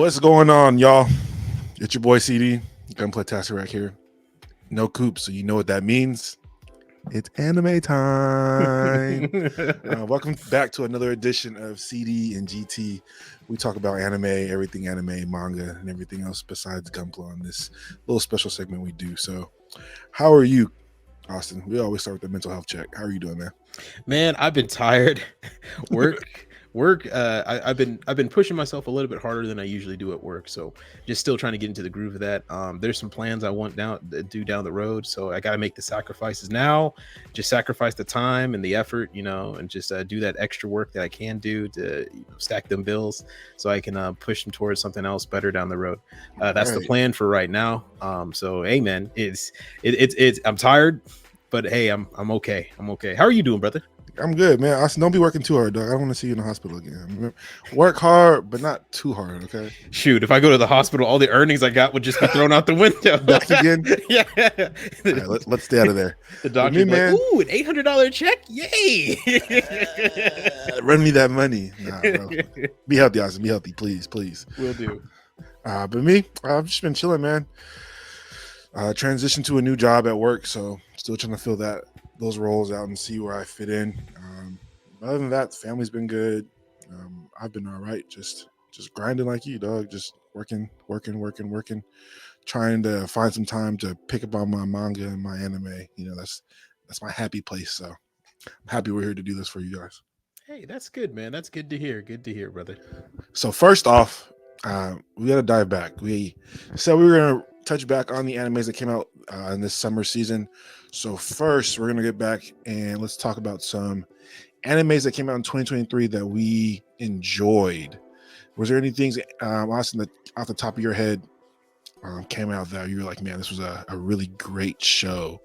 What's going on, y'all? It's your boy CD, Gunplay Tasserac here. No coops, so you know what that means. It's anime time. Welcome back to another edition of CD and GT. We talk about anime, everything anime, manga, and everything else besides Gunplay on this little special segment we do. So, how are you, Austin? We always start with the mental health check. How are you doing, man? Man, I've been tired. work. I've been pushing myself a little bit harder than I usually do at work. So just still trying to get into the groove of that. There's some plans I want do down the road. So I got to make the sacrifices now. Just sacrifice the time and the effort, and just do that extra work that I can do to stack them bills, so I can push them towards something else better down the road. That's the plan for right now. So hey, man, it's I'm tired. But hey, I'm okay. I'm okay. How are you doing, brother? I'm good, man. Austin, don't be working too hard, dog. I don't want to see you in the hospital again. Work hard, but not too hard, okay? Shoot, if I go to the hospital, all the earnings I got would just be thrown out the window. Back again? Yeah. All right, let's stay out of there. The doctor's like, ooh, an $800 check? Yay! Run me that money. Nah, bro. Be healthy, Austin. Be healthy, please. Will do. But me, I've just been chilling, man. Transitioned to a new job at work, so still trying to fill those roles out and see where I fit in. Other than that, family's been good. I've been all right, just grinding like you, dog. Just working, trying to find some time to pick up on my manga and my anime. That's my happy place. So I'm happy we're here to do this for you guys. Hey, that's good, man. That's good to hear. Good to hear, brother. So first off, we got to dive back. We said we were gonna touch back on the animes that came out in this summer season. So first, we're going to get back and let's talk about some animes that came out in 2023 that we enjoyed. Was there any things, Austin, that off the top of your head came out that you were like, man, this was a really great show?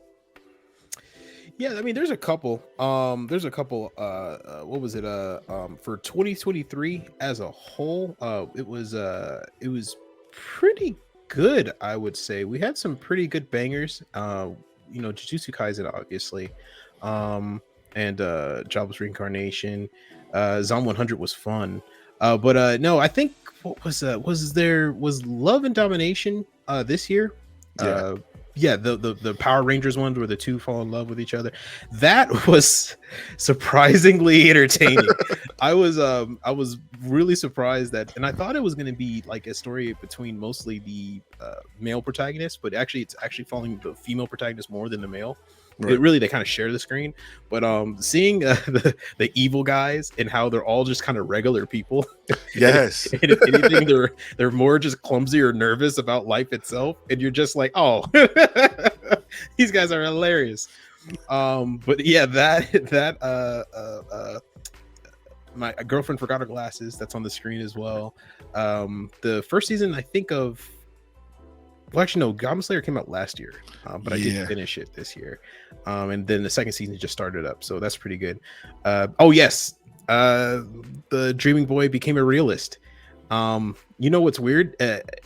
Yeah, I mean, there's a couple. What was it? For 2023 as a whole, it was pretty good, I would say. We had some pretty good bangers. Jujutsu Kaisen, obviously, and Jobless Reincarnation. Zom 100 was fun, but no, I think what was Love and Domination this year. The Power Rangers ones where the two fall in love with each other. That was surprisingly entertaining. I was really surprised that, and I thought it was going to be like a story between mostly the male protagonists, but it's actually following the female protagonist more than the male. Right. They kind of share the screen, but seeing the evil guys and how they're all just kind of regular people. Yes. and if anything, they're more just clumsy or nervous about life itself, and you're just like, oh, these guys are hilarious. But yeah, my girlfriend forgot her glasses. That's on the screen as well. The first season, I think of. Well, actually, no. Goblin Slayer came out last year, but I didn't finish it this year. And then the second season just started up, so that's pretty good. The Dreaming Boy became a realist. What's weird?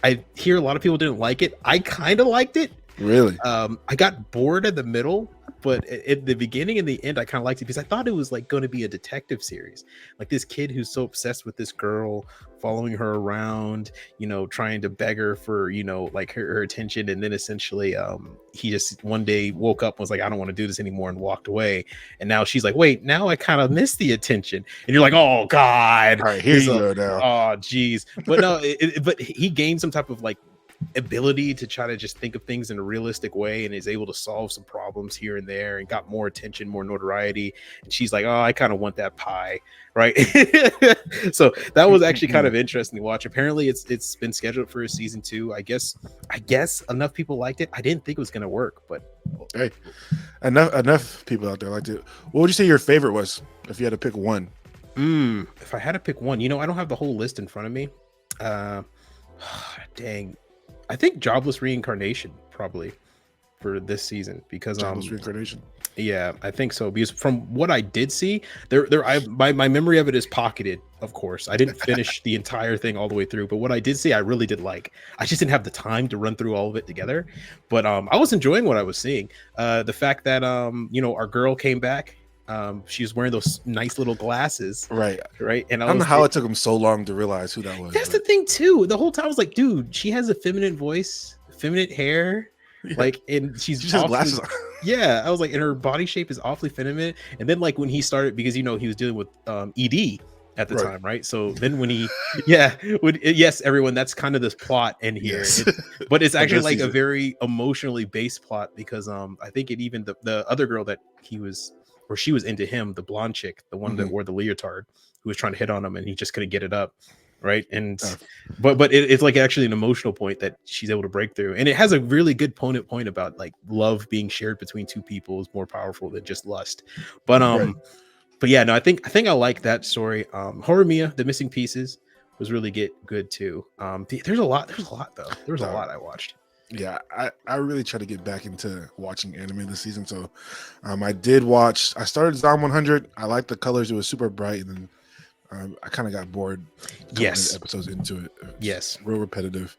I hear a lot of people didn't like it. I kind of liked it. Really? I got bored at the middle, but at the beginning and the end, I kind of liked it because I thought it was like going to be a detective series, like this kid who's so obsessed with this girl, following her around, trying to beg her for, like her attention. And then essentially, he just one day woke up and was like, I don't want to do this anymore, and walked away. And now she's like, wait, now I kind of miss the attention. And you're like, oh God. All right, here you go now. Oh geez. But no, but he gained some type of like ability to try to just think of things in a realistic way, and is able to solve some problems here and there, and got more attention, more notoriety. And she's like, oh, I kind of want that pie, right? So that was actually kind of interesting to watch. Apparently it's been scheduled for a season 2. I guess enough people liked it. I didn't think it was gonna work, but hey, enough people out there liked it. What would you say your favorite was, if you had to pick one? If I had to pick one, I don't have the whole list in front of me. Dang, I think Jobless Reincarnation probably for this season, because Jobless Reincarnation. Yeah, I think so. Because from what I did see, my memory of it is pocketed. Of course, I didn't finish the entire thing all the way through, but what I did see, I really did like. I just didn't have the time to run through all of it together. But I was enjoying what I was seeing. The fact that our girl came back She was wearing those nice little glasses, Right. right? And I don't know how it took him so long to realize who that was. that's the thing too. The whole time I was like, dude, she has a feminine voice, feminine hair, Yeah. and she's She just has awfully, glasses on. yeah. I was like, and her body shape is awfully feminine. And then like when he started, because he was dealing with ED at the Right. time, right? So then when he, yeah, yes, everyone, that's kind of this plot in here. Yes. But it's Of actually this like a season. very emotionally based plot because I think it even the other girl that he was, or she was into him, the blonde chick, the one that wore the leotard, who was trying to hit on him and he just couldn't get it up, right? And but it's like actually an emotional point that she's able to break through, and it has a really good point about like love being shared between two people is more powerful than just lust. But Right. but yeah, no, I think I like that story. Horimiya, The Missing Pieces, was really good too. There's a lot though. There was a lot I watched. Yeah, I really try to get back into watching anime this season. So I did watch, I started Zom 100. I liked the colors, it was super bright, and then I kind of got bored a couple Yes. episodes into it. Yes. Real repetitive.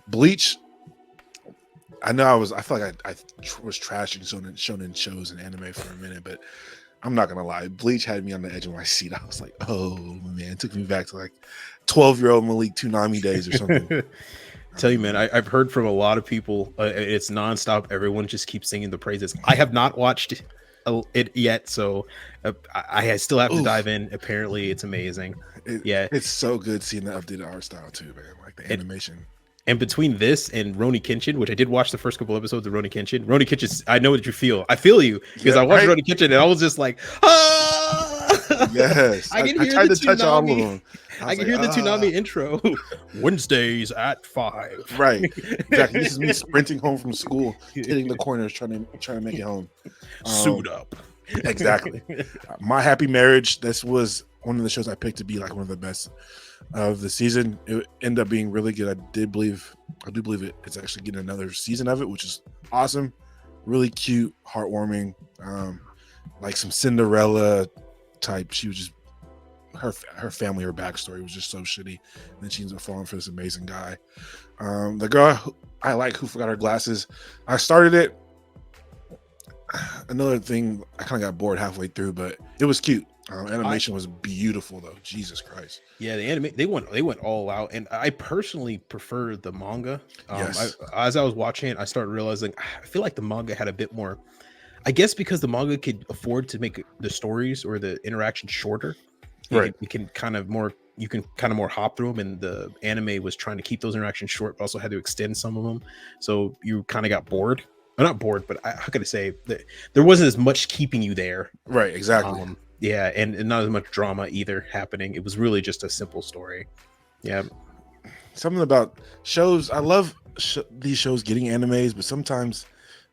Bleach, I know I feel like I was trashing shonen shows and anime for a minute, but I'm not gonna lie, Bleach had me on the edge of my seat. I was like, oh man, it took me back to like 12-year-old Malik Toonami days or something. Tell you, man, I've heard from a lot of people. It's nonstop. Everyone just keeps singing the praises. I have not watched it yet, so I still have to dive in. Apparently, it's amazing. It's so good seeing the updated art style too, man. Like the animation. And between this and Roni Kenshin, which I did watch the first couple episodes of Roni Kenshin, I know what you feel. I feel you because I watched Roni Kenshin and I was just like, ah! Yes, I can I hear tried the to touch all of them. I can hear the Toonami intro. Wednesdays at 5. Right, exactly. This is me sprinting home from school, hitting the corners, trying to make it home. Suit up. Exactly. My Happy Marriage. This was one of the shows I picked to be like one of the best of the season. It ended up being really good. I do believe it's actually getting another season of it, which is awesome. Really cute, heartwarming, like some Cinderella type. She was just her family, her backstory was just so shitty, and then she ends up falling for this amazing guy. The girl I like who forgot her glasses. I started it. Another thing, I kind of got bored halfway through, but it was cute. Animation was beautiful though. Jesus Christ. Yeah, the anime they went all out, and I personally prefer the manga. Yes. As I was watching it, I started realizing I feel like the manga had a bit more. I guess because the manga could afford to make the stories or the interaction shorter, right? You can kind of more hop through them, and the anime was trying to keep those interactions short, but also had to extend some of them. So you kind of got bored. Well, not bored, but how could I say that there wasn't as much keeping you there? Right, exactly. Yeah, and not as much drama either happening. It was really just a simple story. Yeah. Something about shows. I love these shows getting animes, but sometimes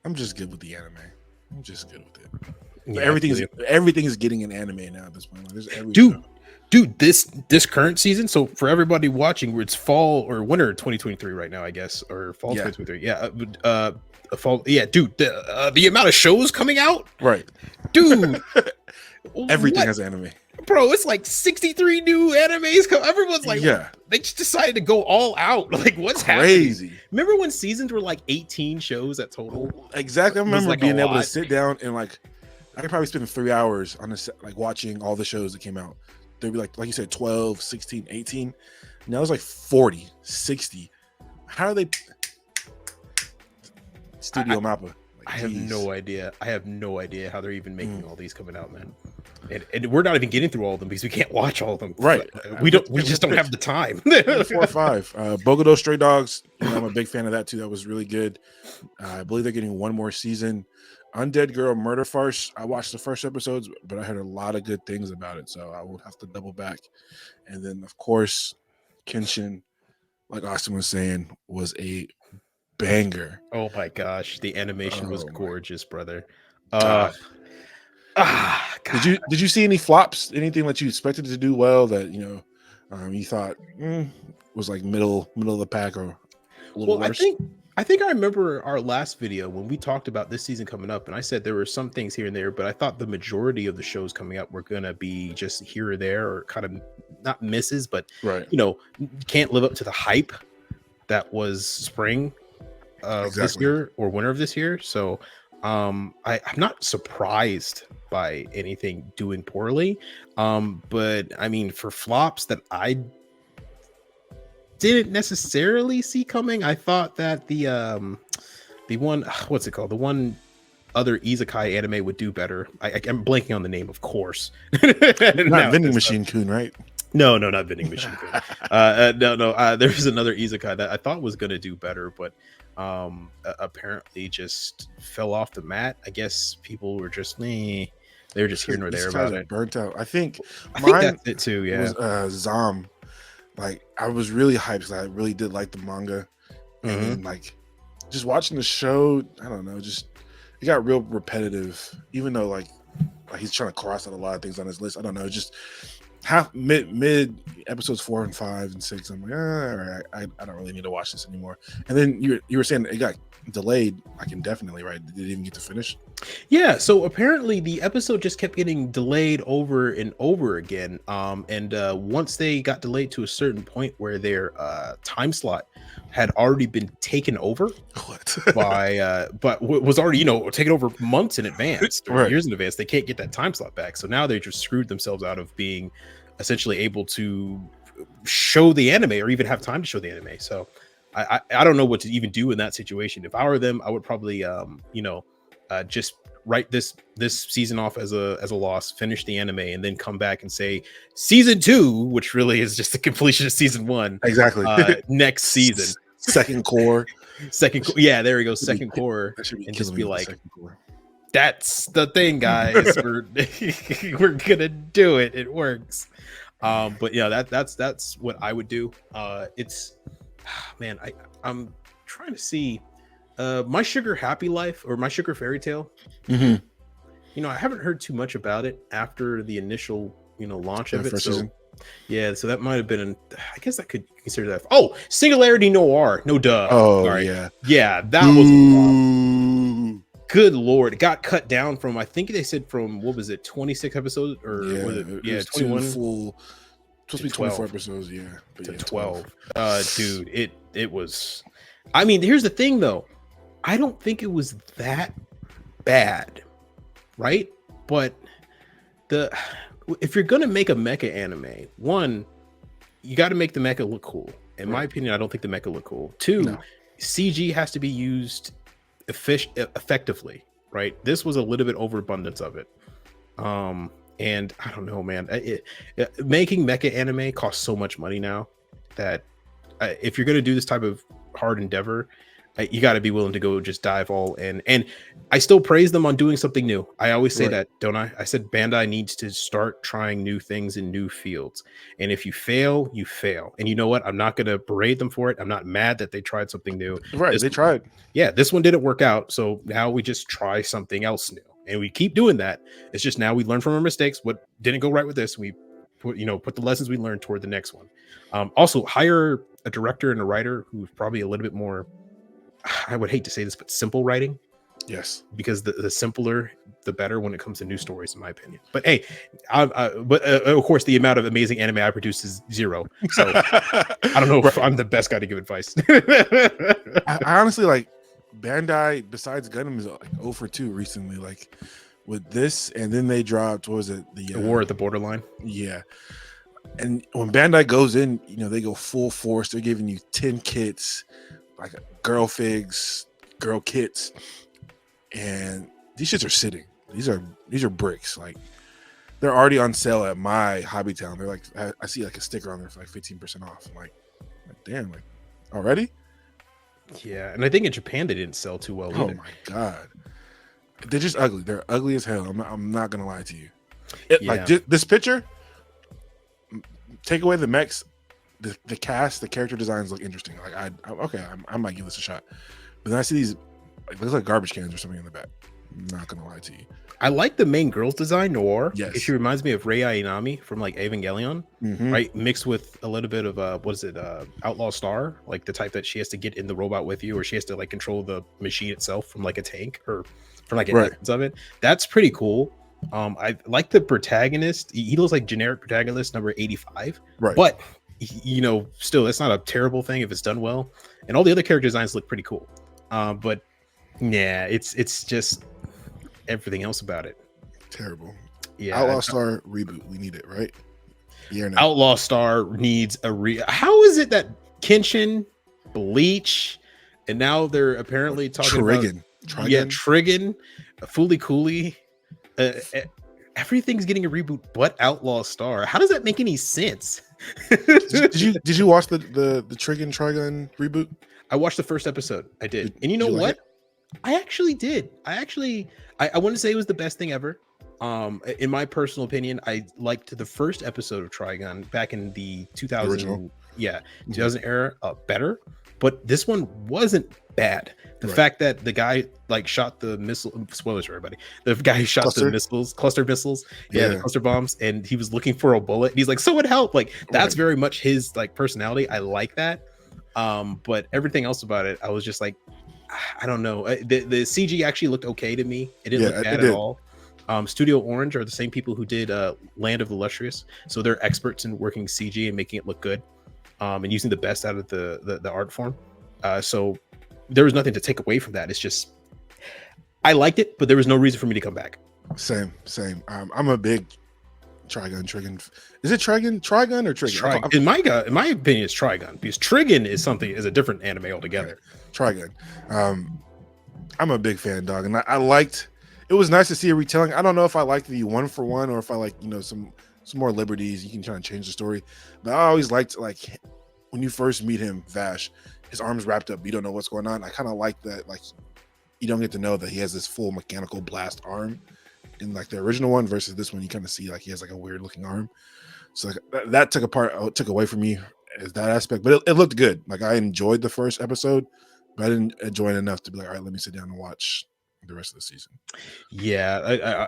I'm just good with the anime. I'm just good with it. Yeah, everything is getting an anime now at this point. Like, dude, this current season. So for everybody watching, it's fall or winter 2023 right now, I guess, or fall 2023. Yeah, fall. Yeah, dude, the amount of shows coming out, right, dude. Everything has anime, bro. It's like 63 new animes. Everyone's like, yeah, they just decided to go all out. Like, what's crazy? Happening? Remember when seasons were like 18 shows at total? Exactly. I remember being able to sit down and like, I could probably spend 3 hours on this, like watching all the shows that came out. They'd be like you said, 12, 16, 18. Now it's like 40, 60. How are they? Studio Mappa. Like, I have no idea. I have no idea how they're even making all these coming out, man. And we're not even getting through all of them because we can't watch all of them. Right. We just don't have the time. 4 or 5. Bogodo Stray Dogs. I'm a big fan of that too. That was really good. I believe they're getting one more season. Undead Girl Murder Farce. I watched the first episodes, but I heard a lot of good things about it, so I will have to double back. And then, of course, Kenshin, like Austin was saying, was a banger. Oh my gosh, the animation was gorgeous, brother. Did you see any flops? Anything that you expected to do well that you thought was like middle of the pack or a little worse? I think I remember our last video when we talked about this season coming up, and I said there were some things here and there, but I thought the majority of the shows coming up were gonna be just here or there, or kind of not misses, but can't live up to the hype that was spring of this year or winter of this year. So I'm not surprised by anything doing poorly. But I mean, for flops that I didn't necessarily see coming, I thought that the one what's it called? The one other isekai anime would do better. I'm blanking on the name, of course. Not Now at vending this machine Kun, right? No, not vending machine. No. There was another isekai that I thought was gonna do better, but apparently just fell off the mat. I guess people were just me. They were just here nor there about it. Burnt out. I think that's it too. Yeah. was Zom. Like I was really hyped because I really did like the manga, and then like just watching the show, I don't know, just it got real repetitive. Even though like he's trying to cross out a lot of things on his list, I don't know, just mid episodes 4 and 5 and 6. I'm like, all right, I don't really need to watch this anymore. And then you were saying it got delayed like indefinitely, right? Did it even get to finish? Yeah, so apparently the episode just kept getting delayed over and over again. And once they got delayed to a certain point where their time slot had already been taken over by but was already, taken over months in advance or years in advance, they can't get that time slot back. So now they just screwed themselves out of being essentially able to show the anime or even have time to show the anime. So I don't know what to even do in that situation. If I were them, I would probably just write this season off as a loss, finish the anime, and then come back and say season 2, which really is just the completion of season 1. Exactly. Next season, second core. Yeah, there we go. Second core, and just be like, that's the thing, guys. we're gonna do it. It works. But yeah, that's what I would do. It's man, I'm trying to see My Sugar Happy Life or My Sugar Fairy Tale. I haven't heard too much about it after the initial launch of it. So yeah, so that might have been I guess I could consider that. Oh, Singularity Noir. No duh. Oh, sorry. Yeah, that was a good lord. It got cut down from, I think they said from, what was it, 26 episodes or was it 21 full, supposed to be 24 episodes, to 12. Dude, it was, I mean, here's the thing though, I don't think it was that bad, right? But if you're gonna make a mecha anime, one, you got to make the mecha look cool. In my opinion, I don't think the mecha look cool. 2, CG has to be used effectively, right? This was a little bit overabundance of it. And I don't know, man. Making mecha anime costs so much money now that if you're gonna do this type of hard endeavor, you got to be willing to go just dive all in. And I still praise them on doing something new. I always say that, don't I? I said Bandai needs to start trying new things in new fields. And if you fail, you fail. And you know what? I'm not going to berate them for it. I'm not mad that they tried something new. Right. They tried. Yeah. This one didn't work out. So now we just try something else new. And we keep doing that. It's just now we learn from our mistakes. What didn't go right with this, we put the lessons we learned toward the next one. Also, hire a director and a writer who's probably a little bit more, I would hate to say this, but simple writing. Yes, because the simpler, the better when it comes to new stories, in my opinion. But hey, of course, the amount of amazing anime I produce is 0. So I don't know if I'm the best guy to give advice. I honestly like Bandai. Besides Gundam, is like 0 for 2 recently. Like with this, and then they dropped. What was it? The War at the Borderline. Yeah. And when Bandai goes in, they go full force. They're giving you 10 kits, like girl figs, girl kits, and these shits are sitting. These are bricks. Like they're already on sale at my Hobby Town. They're like, I see like a sticker on there for like 15% off. I'm like damn, like already? Yeah, and I think in Japan they didn't sell too well either. Oh my god, they're just ugly. They're ugly as hell. I'm not gonna lie to you. Like this picture. Take away the mechs, the cast, the character designs look interesting. Like I might give this a shot. But then I see these like looks like garbage cans or something in the back. I'm not gonna lie to you. I like the main girl's design, Noir. Yes, she reminds me of Rei Ayanami from like Evangelion, right? Mixed with a little bit of Outlaw Star, like the type that she has to get in the robot with you, or she has to like control the machine itself from like a tank or from like an essence of it. That's pretty cool. I like the protagonist. He looks like generic protagonist number 85, right? But still, it's not a terrible thing if it's done well. And all the other character designs look pretty cool. But Yeah, it's just everything else about it. Terrible. Yeah, Outlaw Star reboot. We need it, right? Yeah or no? Outlaw Star needs a How is it that Kenshin, Bleach, and now they're apparently talking about Trigun. Trigon, Fooly Cooley, uh, uh, everything's getting a reboot, but Outlaw Star. How does that make any sense? Did you watch the Trigun reboot? I watched the first episode. I did, and you Did know you like it? what? I actually did. I wouldn't say it was the best thing ever. In my personal opinion, I liked the first episode of Trigun back in the The original. 2000, yeah, Mhm. 2000 era, better. But this one wasn't bad. The Right. fact that the guy like shot the missile, spoilers for everybody. The guy who shot the cluster missiles, yeah, the Yeah. cluster bombs, and he was looking for a bullet. And he's like, "Someone help!" Like that's Right. very much his like personality. I like that. But everything else about it, I was just like, I don't know. The CG actually looked okay to me. It didn't Yeah, look it bad at did. all. Studio Orange are the same people who did Land of the Lustrous, so they're experts in working CG and making it look good, and using the best out of the art form. So there was nothing to take away from that. It's just I liked it, but there was no reason for me to come back. Same. I'm a big Trigun. Is it Trigun or Trigun? In my opinion, it's Trigun because Trigon is a different anime altogether. Trigun. I'm a big fan, dog, and I liked. It was nice to see a retelling. I don't know if I like the 1-for-1 or if I like some more liberties. You can try and change the story, but I always liked like when you first meet him, Vash, his arms wrapped up. You don't know what's going on. I kind of like that. Like you don't get to know that he has this full mechanical blast arm in like the original one versus this one. You kind of see like he has like a weird looking arm. So like, that took away from me as that aspect, but it looked good. Like I enjoyed the first episode, but I didn't enjoy it enough to be like, all right, let me sit down and watch the rest of the season. Yeah,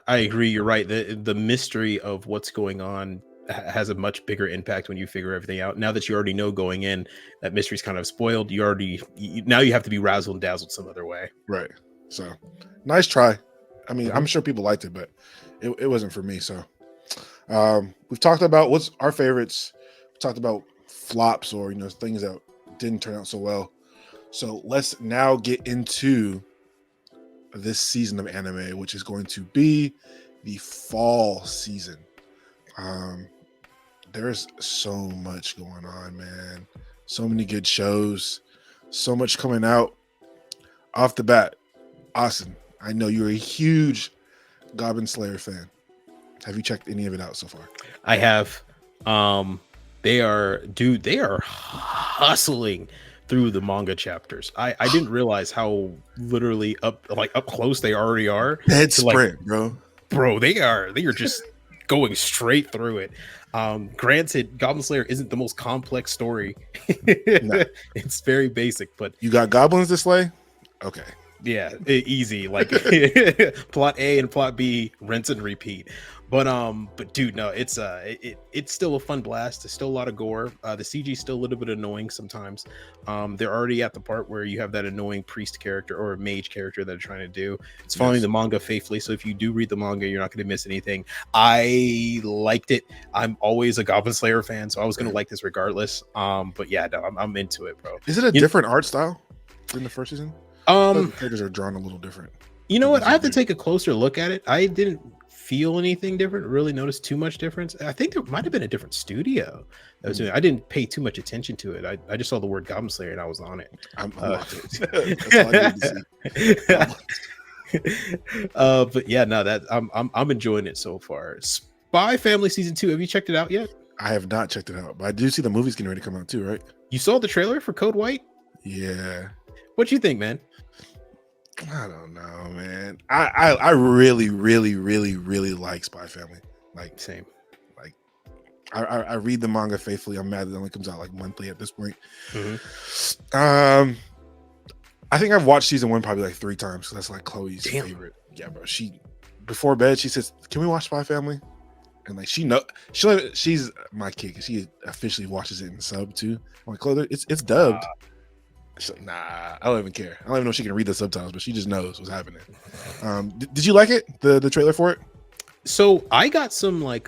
I agree. You're right. The mystery of what's going on has a much bigger impact when you figure everything out. Now that you already know going in, that mystery's kind of spoiled. Now you have to be razzled and dazzled some other way. Right. So nice try. I mean, I'm Mhm. sure people liked it, but it wasn't for me. So we've talked about what's our favorites. We talked about flops or things that didn't turn out so well. So let's now get into this season of anime, which is going to be the fall season. There's so much going on, man. So many good shows, so much coming out. Off the bat, Austin, I know you're a huge Goblin Slayer fan. Have you checked any of it out so far? I have. They are hustling through the manga chapters. I didn't realize how literally up close they already are. Dead sprint, bro. They are just going straight through it. Granted, Goblin Slayer isn't the most complex story. No. It's very basic, but you got goblins to slay. Okay. Yeah, easy. Like plot A and plot B, rinse and repeat. But dude, no, it's still a fun blast. There's still a lot of gore. The CG is still a little bit annoying sometimes. They're already at the part where you have that annoying priest character or mage character that they're trying to do. It's following the manga faithfully, so if you do read the manga, you're not going to miss anything. I liked it. I'm always a Goblin Slayer fan, so I was going to like this regardless. But yeah, no, I'm into it, bro. Is it a different art style than the first season? The characters are drawn a little different. You know what? I have to take a closer look at it. I didn't feel anything different, really notice too much difference. I think there might have been a different studio that was doing it. I didn't pay too much attention to it. I just saw the word Goblin Slayer and I was on it. I'm That's all I need to see. But yeah, no, that I'm enjoying it so far. Spy Family season 2. Have you checked it out yet? I have not checked it out, but I do see the movie's getting ready to come out too, right? You saw the trailer for Code White? Yeah. What you think, man? I don't know, man. I really, really, really, really like Spy Family. Like same. Like I read the manga faithfully. I'm mad that it only comes out like monthly at this point. Mm-hmm. I think I've watched season 1 probably like 3 times. So that's like Chloe's favorite. Yeah, bro. She before bed she says, "Can we watch Spy Family?" And like she's my kid because she officially watches it in sub too. I'm like, Chloe, it's dubbed. She's like, nah, I don't even care. I don't even know if she can read the subtitles, but she just knows what's happening. Did you like it? The trailer for it? So I got some what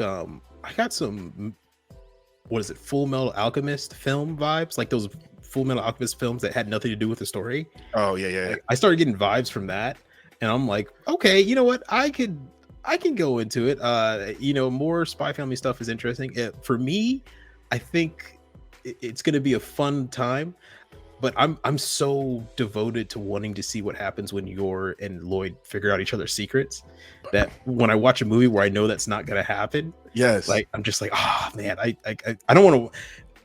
is it? Full Metal Alchemist film vibes, like those Full Metal Alchemist films that had nothing to do with the story. Oh yeah. Like, I started getting vibes from that, and I'm like, okay, you know what? I can go into it. More Spy Family stuff is interesting. For me, I think it's going to be a fun time. But I'm so devoted to wanting to see what happens when Yor and Lloyd figure out each other's secrets that when I watch a movie where I know that's not going to happen, Yes. like I'm just like, oh man, I don't want to.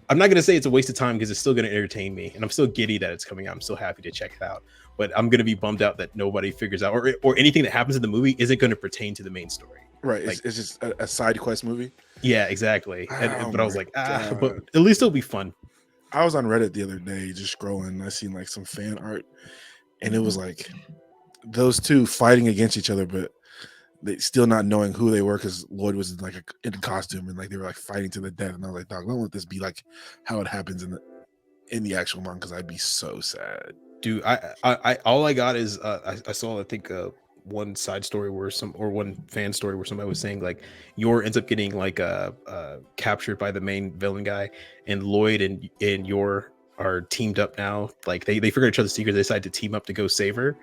I'm not going to say it's a waste of time because it's still going to entertain me, and I'm still giddy that it's coming out. I'm still happy to check it out, but I'm going to be bummed out that nobody figures out or anything that happens in the movie isn't going to pertain to the main story. Right. Like, It's just a side quest movie. Yeah, exactly. Oh But I was my like, God. but at least it'll be fun. I was on Reddit the other day just scrolling. I seen like some fan art, and it was like those two fighting against each other, but they still not knowing who they were because Lloyd was like in a costume and like they were like fighting to the death. And I was like, dog, don't let this be like how it happens in the actual manga because I'd be so sad. Dude, I all I got is I saw I think one side story where one fan story where somebody was saying like Yor ends up getting like captured by the main villain guy, and Lloyd and Yor are teamed up now. Like they figured each other's secrets. They decide to team up to go save her,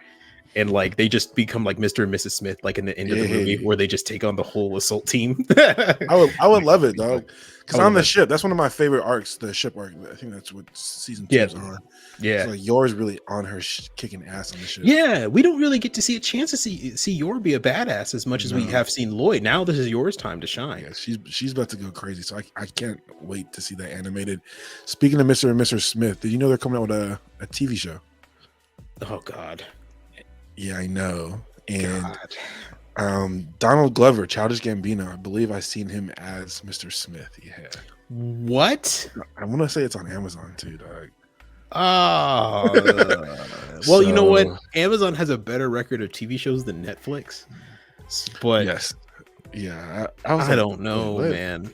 and like they just become like Mr. and Mrs. Smith, like in the end of the movie where they just take on the whole assault team. I would love it, dog. Because on the ship, that's one of my favorite arcs, the ship arc. I think that's what season 2 is on. Yeah, so like Yor's really on her kicking ass on the ship. Yeah, we don't really get to see a chance to see Yor be a badass as much as we have seen Lloyd. Now this is Yor's time to shine. Yeah, she's about to go crazy. So I can't wait to see that animated. Speaking of Mr. and Mrs. Smith, did you know they're coming out with a TV show? Oh God. Yeah, I know. And Donald Glover, Childish Gambino, I believe I seen him as Mr. Smith. Yeah. What? I want to say it's on Amazon too, dog. Oh. Well, you know what? Amazon has a better record of TV shows than Netflix. But yes. Yeah. I don't know, man.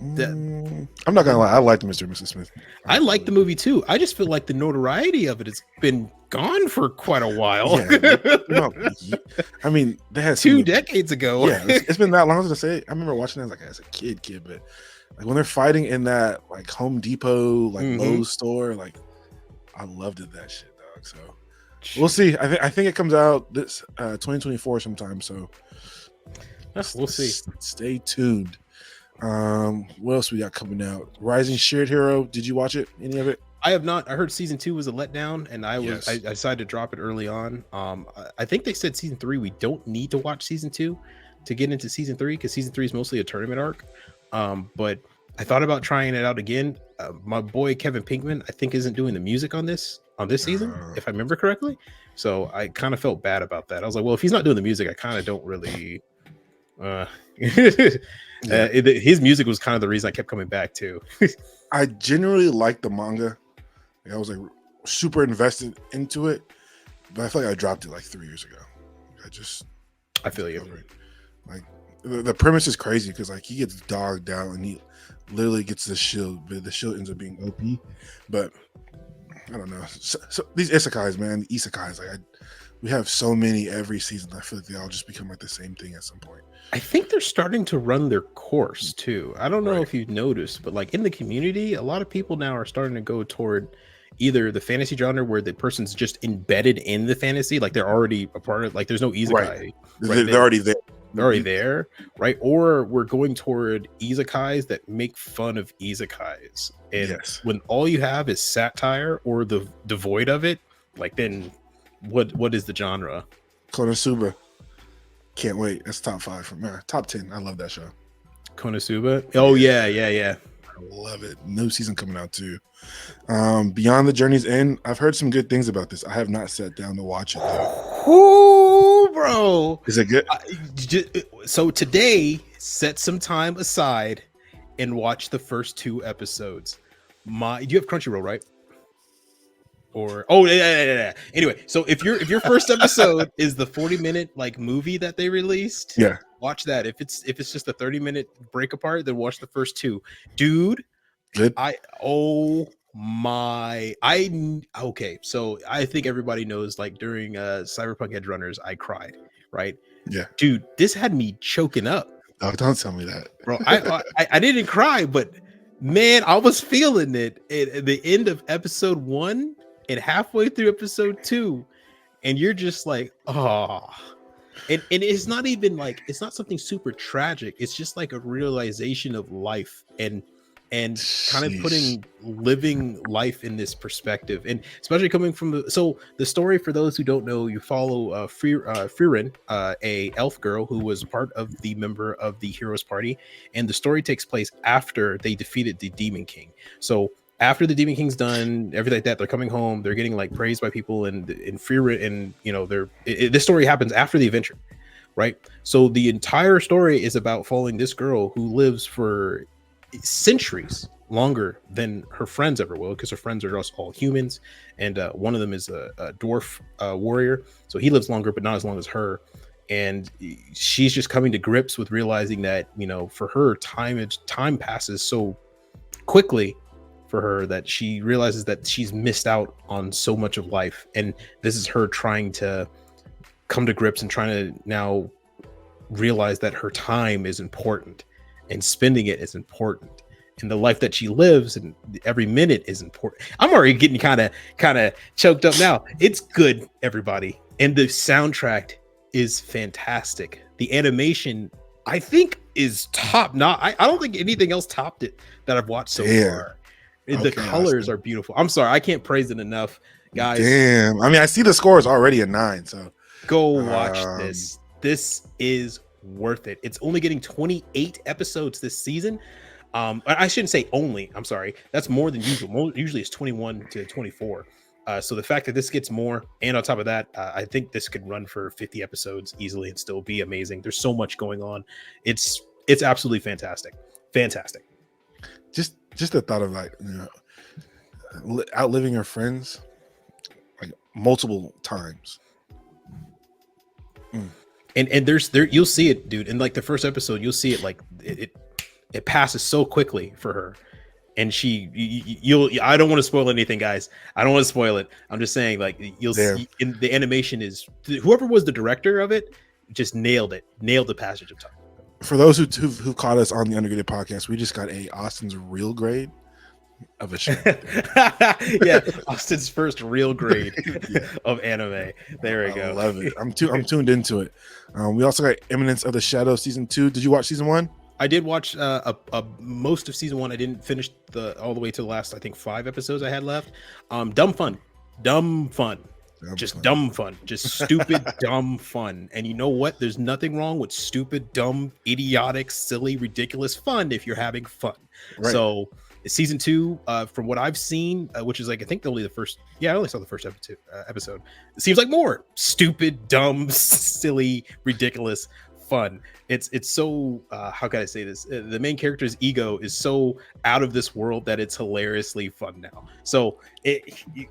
I'm not gonna lie, I liked Mr. and Mrs. Smith. I like the movie too. I just feel like the notoriety of it has been gone for quite a while. I mean, they had 2 decades ago. Yeah, it's been that long. I was gonna say, I remember watching that as a kid, but like when they're fighting in that like Home Depot, like Lowe's store, like I loved that shit, dog. So we'll see. I think it comes out this 2024 sometime. So we'll see. Stay tuned. What else we got coming out? Rising Shared Hero. Did you watch it? Any of it? I have not. I heard season 2 was a letdown, and I decided to drop it early on. I think they said season 3 we don't need to watch season 2 to get into season 3 because season 3 is mostly a tournament arc. But I thought about trying it out again. My boy Kevin Pinkman, I think, isn't doing the music on this season, if I remember correctly. So I kind of felt bad about that. I was like, well, if he's not doing the music, I kind of don't really. His music was kind of the reason I kept coming back too. I genuinely liked the manga. Like, I was like super invested into it, but I feel like I dropped it like 3 years ago. I feel you. Like the premise is crazy because like he gets dogged down and he literally gets the shield, but the shield ends up being OP. But I don't know. So these isekais, man, like we have so many every season. I feel like they all just become like the same thing at some point. I think they're starting to run their course too. I don't know if you've noticed, but like in the community, a lot of people now are starting to go toward either the fantasy genre where the person's just embedded in the fantasy, like they're already a part of, like there's no isekai. Right. They're already there. They're already there, right? Or we're going toward isekais that make fun of isekais. And when all you have is satire or the devoid of it, like then what is the genre? Konosuba. Can't wait. That's top 5 from top 10. I love that show. Konosuba. Oh yeah. I love it. New season coming out too. Beyond the Journey's End. I've heard some good things about this. I have not sat down to watch it though. Ooh, bro. Is it good? So today, set some time aside and watch the first 2 episodes. You have Crunchyroll, right? Or yeah. Anyway, so if your first episode is the 40-minute like movie that they released, watch that. If it's just a 30-minute break apart, then watch the first 2. Dude, good. Okay, so I think everybody knows like during Cyberpunk Edge Runners, I cried, right? Yeah. Dude, this had me choking up. Oh, don't tell me that. Bro, I didn't cry, but Man, I was feeling it at the end of episode 1 and halfway through episode 2, and you're just like, oh. And it's not even like, it's not something super tragic. It's just like a realization of life and kind of Sheesh. putting living life in this perspective, and especially coming from the story. For those who don't know, you follow Frieren, a elf girl who was part of the member of the heroes party, and the story takes place after they defeated the Demon King. So after the Demon King's done, everything like that, they're coming home, they're getting like praised by people, and Frieren, and you know, this story happens after the adventure, right? So the entire story is about following this girl who lives for centuries longer than her friends ever will, because her friends are just all humans, and one of them is a dwarf warrior, so he lives longer, but not as long as her. And she's just coming to grips with realizing that, you know, for her, time passes so quickly for her, that she realizes that she's missed out on so much of life, and this is her trying to come to grips and trying to now realize that her time is important and spending it is important, and the life that she lives and every minute is important. I'm already getting kind of choked up now. It's good, everybody, and the soundtrack is fantastic. The animation, I think, is top notch. I don't think anything else topped it that I've watched so far. The Okay, colors Austin. are beautiful. I'm sorry, I can't praise it enough, guys. Damn. I mean, I see the score is already a 9, so Go watch um this. This is worth it. It's only getting 28 episodes this season. I shouldn't say only. I'm sorry. That's more than usual. Usually it's 21 to 24. So the fact that this gets more, and on top of that, I think this could run for 50 episodes easily and still be amazing. There's so much going on. It's absolutely fantastic. Fantastic. just the thought of, like, you know, outliving your friends like multiple times. And there's you'll see it, dude. In like the first episode, you'll see it, like it passes so quickly for her, and you'll I don't want to spoil anything, guys. I don't want to spoil it. I'm just saying, like, you'll Damn. see in the animation is, whoever was the director of it just nailed the passage of time. For those who caught us on the Undergraded podcast, we just got a Austin's real grade of a show. Yeah, Austin's first real grade of anime. There we go. I love it. I'm tuned into it. We also got Eminence of the Shadow season 2. Did you watch season 1? I did watch most of season 1. I didn't finish all the way to the last, I think, 5 episodes I had left. Dumb fun. Just stupid, dumb fun. And you know what? There's nothing wrong with stupid, dumb, idiotic, silly, ridiculous fun if you're having fun. Right. So season 2, from what I've seen, which is like, I think only the first, I only saw the first episode. It seems like more stupid, dumb, silly, ridiculous fun. It's so how can I say this? The main character's ego is so out of this world that it's hilariously fun now. So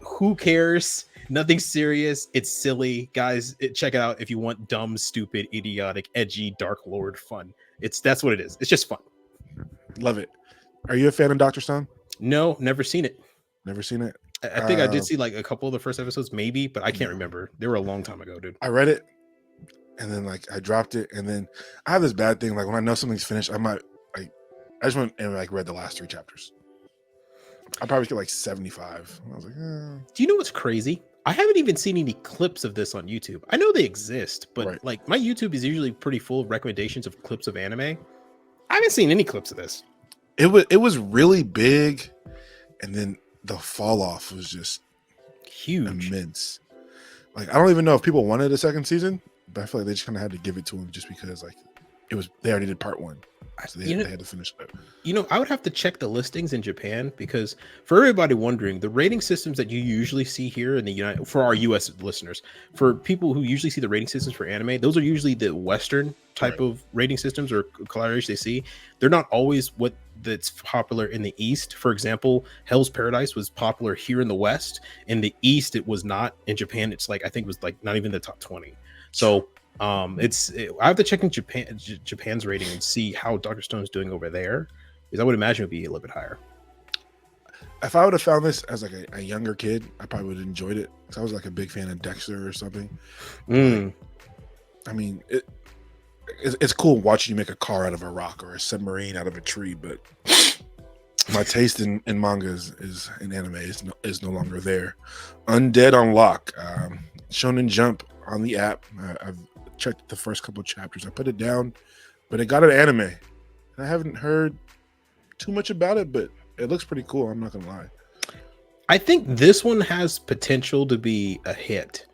who cares? Nothing serious. It's silly, guys. Check it out if you want dumb, stupid, idiotic, edgy, Dark Lord fun. That's what it is. It's just fun. Love it. Are you a fan of Dr. Stone? No, never seen it. Never seen it. I think I did see like a couple of the first episodes, maybe, but I can't remember. They were a long time ago, dude. I read it, and then like I dropped it, and then I have this bad thing. Like when I know something's finished, I might like I just went and like read the last 3 chapters. I probably get like 75. I was like, Do you know what's crazy? I haven't even seen any clips of this on YouTube. I know they exist, but like my YouTube is usually pretty full of recommendations of clips of anime. I haven't seen any clips of this. It was really big, and then the fall off was just huge, immense. Like I don't even know if people wanted a second season, but I feel like they just kind of had to give it to him just because like they already did part 1. So they had to finish it. You know, I would have to check the listings in Japan, because for everybody wondering, the rating systems that you usually see here in the for our US listeners, for people who usually see the rating systems for anime, those are usually the Western type of rating systems or collaboration they see. They're not always what that's popular in the East. For example, Hell's Paradise was popular here in the West. In the East, it was not. In Japan, it's like, I think it was like not even the top 20. So I have to check in Japan's rating and see how Dr. Stone is doing over there, because I would imagine it would be a little bit higher. If I would have found this as like a younger kid, I probably would have enjoyed it, because I was like a big fan of Dexter or something. I mean, it's cool watching you make a car out of a rock or a submarine out of a tree, but My taste in manga is in anime is no longer there. Undead Unlock, Shonen Jump on the app. I've checked the first couple of chapters. I put it down, but it got an anime. And I haven't heard too much about it, but it looks pretty cool. I'm not gonna lie. I think this one has potential to be a hit,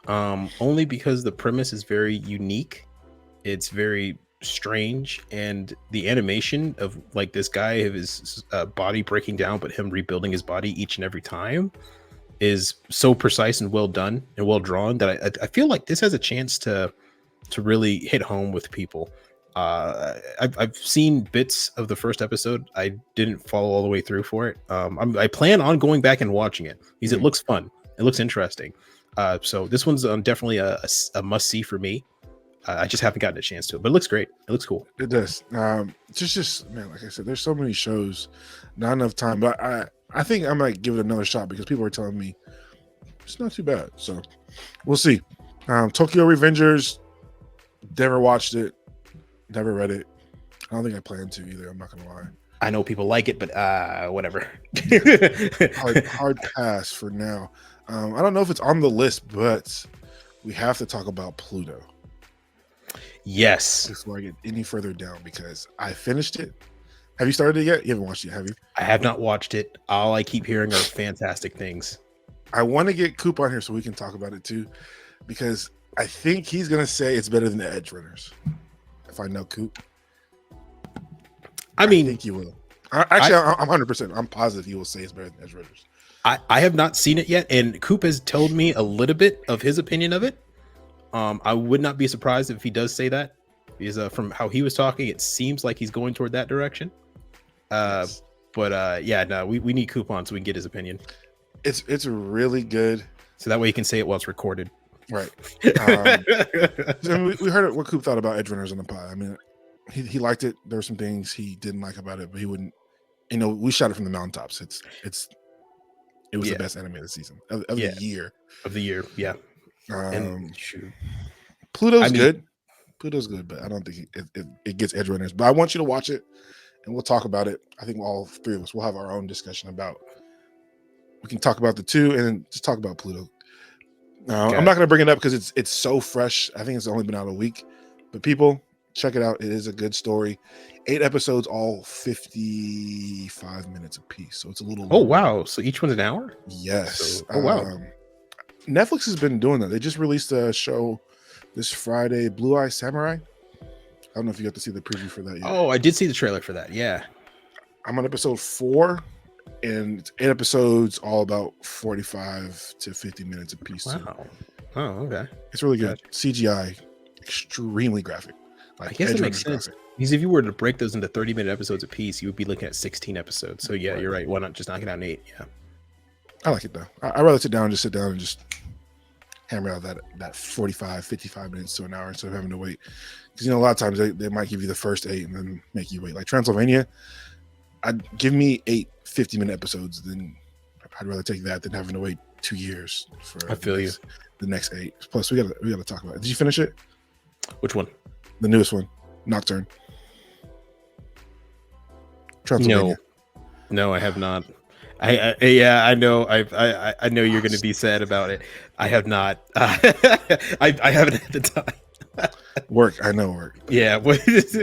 only because the premise is very unique. It's very strange, and the animation of like this guy of his body breaking down, but him rebuilding his body each and every time is so precise and well done and well drawn that I feel like this has a chance to really hit home with people. I've seen bits of the first episode. I didn't follow all the way through for it. I plan on going back and watching it because it looks fun. It looks interesting. So this one's definitely a must see for me. I just haven't gotten a chance to it, but it looks great. It looks cool. It does. Just man, like I said, there's so many shows, not enough time. But I think I might give it another shot because people are telling me it's not too bad. So we'll see. Tokyo Revengers, never watched it, never read it. I don't think I plan to either. I'm not gonna lie. I know people like it, but whatever. hard pass for now. I don't know if it's on the list, but we have to talk about Pluto. Yes. Before I get any further down, because I finished it. Have you started it yet? You haven't watched it, have you? I have not watched it. All I keep hearing are fantastic things. I want to get Coop on here so we can talk about it too, because I think he's gonna say it's better than the Edge Runners. If I know Coop, I mean, I think he will. I'm 100%. I'm positive he will say it's better than Edge Runners. I have not seen it yet, and Coop has told me a little bit of his opinion of it. I would not be surprised if he does say that, because from how he was talking, it seems like he's going toward that direction. Yes. But yeah, no, we need Coop on so we can get his opinion. It's really good, so that way he can say it while it's recorded. Right. We heard what Coop thought about Edge Runners on the pod. I mean, he liked it. There were some things he didn't like about it, but he wouldn't. You know, we shot it from the mountaintops. It was the best anime of the season of the year. Of the year, yeah. Pluto's good. Pluto's good, but I don't think it gets Edge Runners. But I want you to watch it, and we'll talk about it. I think all three of us will have our own discussion about. We can talk about the two, and then just talk about Pluto. I'm not going to bring it up because it's so fresh. I think it's only been out a week, but people check it out. It is a good story. 8 episodes, all 55 minutes a piece, so it's a little. Oh wow! So each one's an hour. Yes. Oh wow. Netflix has been doing that. They just released a show this Friday, Blue Eye Samurai. I don't know if you got to see the preview for that yet. Oh, I did see the trailer for that. Yeah. I'm on episode 4, and it's 8 episodes, all about 45 to 50 minutes a piece. Wow. Too. Oh, okay. It's really good. CGI, extremely graphic. Like, I guess it makes sense. Because if you were to break those into 30-minute episodes a piece, you would be looking at 16 episodes. So yeah, you're right. Why not just knock it out in 8? Yeah. I like it though. I'd rather sit down and just hammer out that 45, 55 minutes to an hour instead of having to wait. Because a lot of times they might give you the first 8 and then make you wait. Like Transylvania, I'd give me 8 50-minute episodes. Then I'd rather take that than having to wait 2 years for the next 8. Plus, we gotta talk about it. Did you finish it? Which one? The newest one, Nocturne. Transylvania. No, I have not. I know. I know you're going to be sad about it. I have not. I haven't had the time. I know work. Yeah. Please,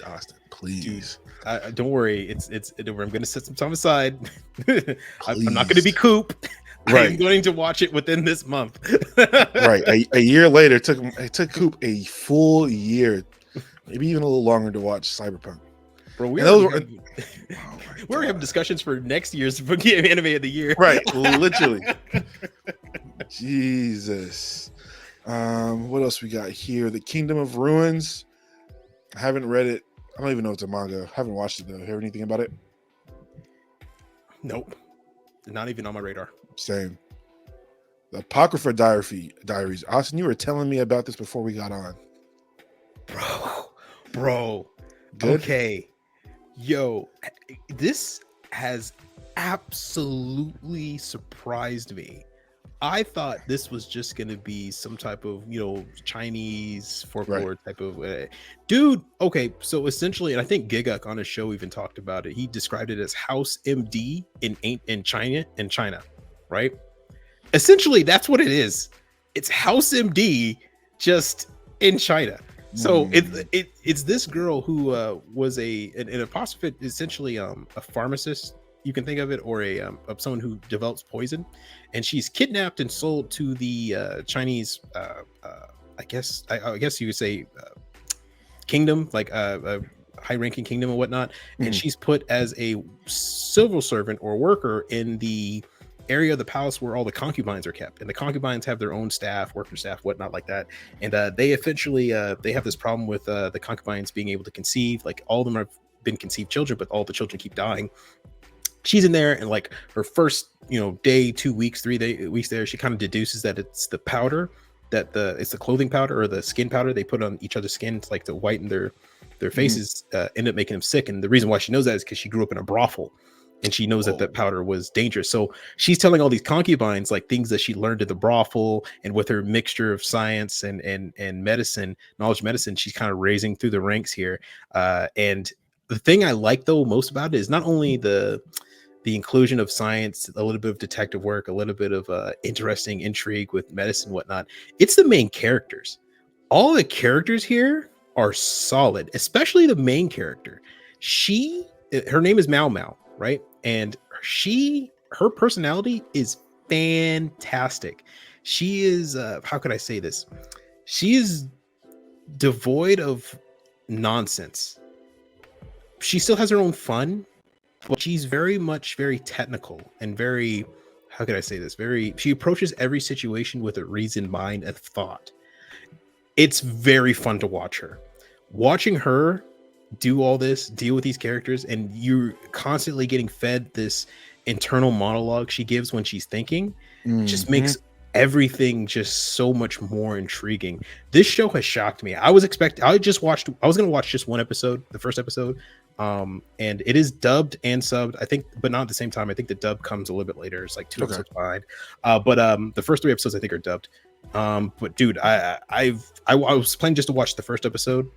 Austin. Please. Dude, don't worry. I'm going to set some time aside. I'm not going to be Coop. Right. I'm going to watch it within this month. Right. A year later, it took Coop a full year, maybe even a little longer, to watch Cyberpunk. Bro, we're having discussions for next year's anime of the year. Right, literally. Jesus. What else we got here? The Kingdom of Ruins. I haven't read it. I don't even know if it's a manga. I haven't watched it though. Heard anything about it? Nope. Not even on my radar. Same. The Apocrypha Diaries. Austin, you were telling me about this before we got on. Bro. Good? Okay. Yo, this has absolutely surprised me. I thought this was just going to be some type of, Chinese folklore type of dude. Okay, so essentially, and I think Giguk on his show even talked about it. He described it as House MD in China, right? Essentially, that's what it is. It's House MD just in China. So it's this girl who was an apostrophe, essentially a pharmacist, you can think of it, or of someone who develops poison, and she's kidnapped and sold to the Chinese, I guess you would say kingdom, like a high-ranking kingdom and whatnot, and she's put as a civil servant or worker in the area of the palace where all the concubines are kept, and the concubines have their own staff, worker staff, whatnot, like that. And they eventually they have this problem with the concubines being able to conceive. Like, all of them have been conceived children, but all the children keep dying. She's in there, and like her first day, 2 weeks, 3 weeks there, she kind of deduces that it's the powder, it's the clothing powder or the skin powder they put on each other's skin to, like, to whiten their faces, end up making them sick. And the reason why she knows that is because she grew up in a brothel, and she knows that powder was dangerous. So she's telling all these concubines like things that she learned in the brothel, and with her mixture of science and medicine, knowledge of medicine, she's kind of raising through the ranks here. And the thing I like though most about it is not only the inclusion of science, a little bit of detective work, a little bit of interesting intrigue with medicine, whatnot. It's the main characters. All the characters here are solid, especially the main character. Her name is Mao Mao, right? And her personality is fantastic. She is, how could I say this? She is devoid of nonsense. She still has her own fun, but she's very technical and very, how could I say this? She approaches every situation with a reasoned mind and thought. It's very fun to watch her. Watching her do all this, deal with these characters, and you're constantly getting fed this internal monologue she gives when she's thinking, just makes everything just so much more intriguing. This show has shocked me. I was going to watch just one episode, the first episode. And it is dubbed and subbed, I think, but not at the same time. I think the dub comes a little bit later. It's like 2 episodes behind. But the first 3 episodes I think are dubbed. But dude, I was planning just to watch the first episode.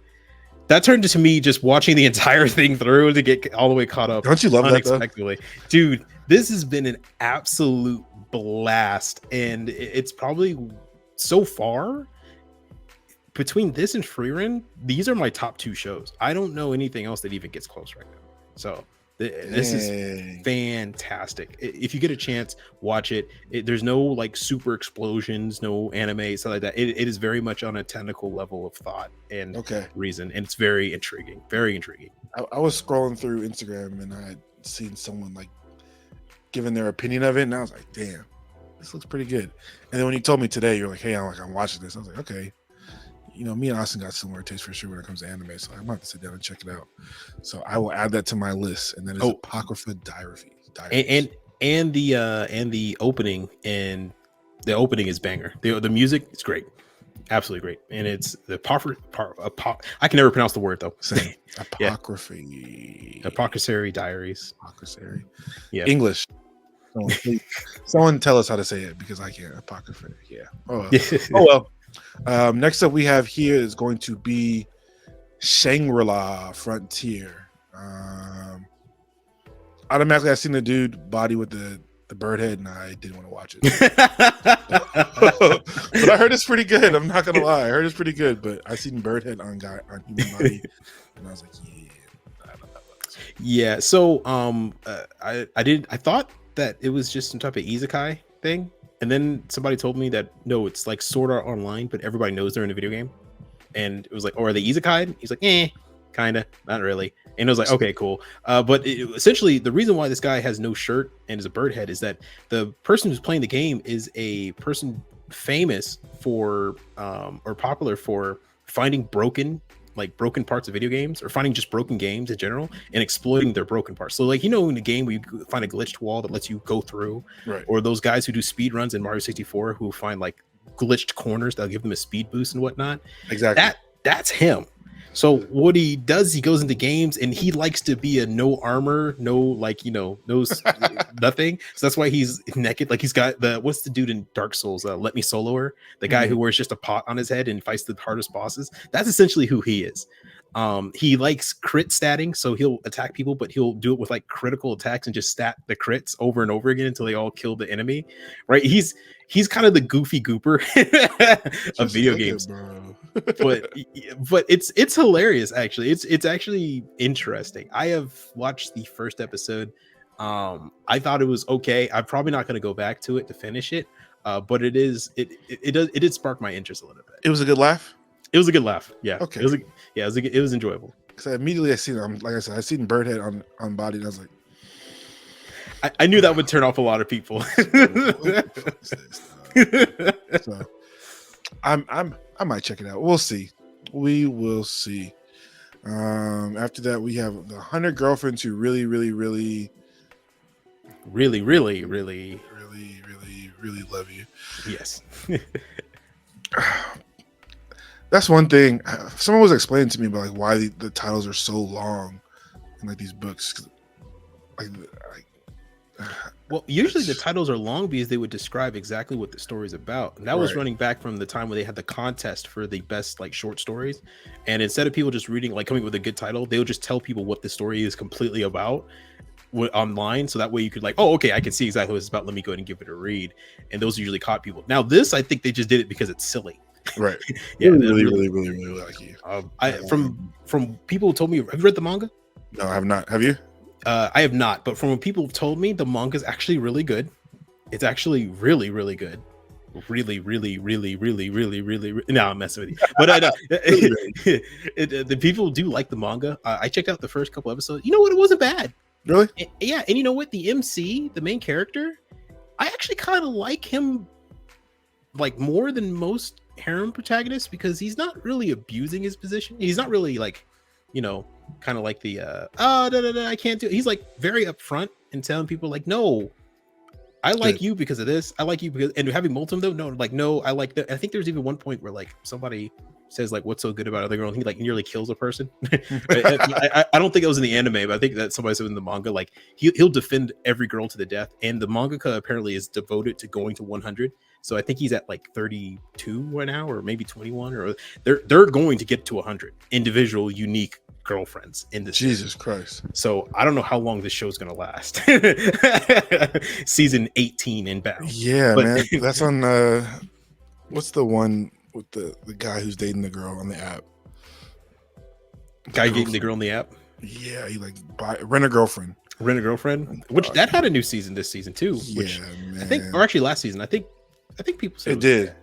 That turned to me just watching the entire thing through to get all the way caught up. Don't you love unexpectedly, that though? Dude, this has been an absolute blast, and it's probably so far between this and Freerun, these are my top 2 shows. I don't know anything else that even gets close right now. So this is fantastic. If you get a chance, watch it. There's no like super explosions, no anime, stuff like that. It is very much on a technical level of thought and reason, and it's very intriguing. Very intriguing. I was scrolling through Instagram, and I had seen someone like giving their opinion of it, and I was like, damn, this looks pretty good. And then when you told me today, you're like, hey, I'm watching this. I was like, okay. Me and Austin got similar taste for sure when it comes to anime, so I might have to sit down and check it out. So I will add that to my list, and then it's Apocrypha Diaries. And the opening, and the opening is banger. The music is great, absolutely great, and it's the I can never pronounce the word though. Apocryphy. Apothecary Diaries. Apothecary. Yeah. English. Someone tell us how to say it, because I can't. Apocrypha. Yeah. Oh well. Next up we have here is going to be Shangri-La Frontier. Automatically I seen the dude body with the bird head, and I didn't want to watch it. But I heard it's pretty good. I'm not gonna lie, I heard it's pretty good, but I seen bird head on human body, and I was like, I don't know about this. Yeah, so I thought that it was just some type of isekai thing. And then somebody told me that no, it's like Sword Art Online, but everybody knows they're in a video game. And it was like, are they isekai? He's like, kinda, not really. And it was like, okay, cool. But essentially, the reason why this guy has no shirt and is a bird head is that the person who's playing the game is a person famous for or popular for finding broken parts of video games, or finding just broken games in general and exploiting their broken parts. So like, in a game where you find a glitched wall that lets you go through, right? Or those guys who do speed runs in Mario 64 who find like glitched corners that'll give them a speed boost and whatnot. Exactly. That's him. So what he does, he goes into games and he likes to be a no armor, no like nothing. So that's why he's naked. Like he's got what's the dude in Dark Souls? Let Me Soloer, the guy who wears just a pot on his head and fights the hardest bosses. That's essentially who he is. He likes crit statting, so he'll attack people, but he'll do it with like critical attacks and just stat the crits over and over again until they all kill the enemy. Right? He's kind of the goofy gooper of video games, bro. but it's hilarious. Actually, it's actually interesting. I have watched the first episode. I thought it was okay. I'm probably not going to go back to it to finish it, but it did spark my interest a little bit. It was a good laugh. It was a good laugh. Yeah. Okay. It was enjoyable. Because immediately I seen it. Like I said, I seen Birdhead on Body, and I was like, I knew that would turn off a lot of people. So I might check it out. We'll see. We will see. After that, we have the 100 girlfriends who really love you. Yes. That's one thing. Someone was explaining to me about like why the titles are so long in like these books. Well, usually the titles are long because they would describe exactly what the story's about. And that was running back from the time when they had the contest for the best like short stories. And instead of people just reading, like coming up with a good title, they would just tell people what the story is completely about online. So that way you could like, oh, okay, I can see exactly what it's about. Let me go ahead and give it a read. And those usually caught people. Now this, I think they just did it because it's silly. Right. Yeah. Really like you. From people who told me, have you read the manga? No, I have not. Have you? I have not, but from what people have told me, the manga is actually really good. It's actually really good. Really. No, I'm messing with you. But I know the people do like the manga. I checked out the first couple episodes. You know what? It wasn't bad. Really? Yeah, and you know what? The MC, the main character, I actually kind of like him, like more than most harem protagonists because he's not really abusing his position. He's not really like, kind of like the I can't do it. He's like very upfront and telling people like, no, I like you because of this. I like you because, and having multiple them though, no, I like that. I think there's even one point where like somebody says like, what's so good about other girl? And he like nearly kills a person. I don't think it was in the anime, but I think that somebody said in the manga, like he'll defend every girl to the death. And the mangaka apparently is devoted to going to 100. So I think he's at like 32 right now, or maybe 21, or they're going to get to 100 individual unique girlfriends in this. Jesus Christ. So I don't know how long this show's gonna last. Season 18 inbound. Yeah, man. That's on what's the one with the guy who's dating the girl on the app? Guy dating the girl on the app? Yeah, he like rent a girlfriend. Rent a girlfriend? Which that had a new season this season too. Which man. I think, or actually last season. I think people said it did.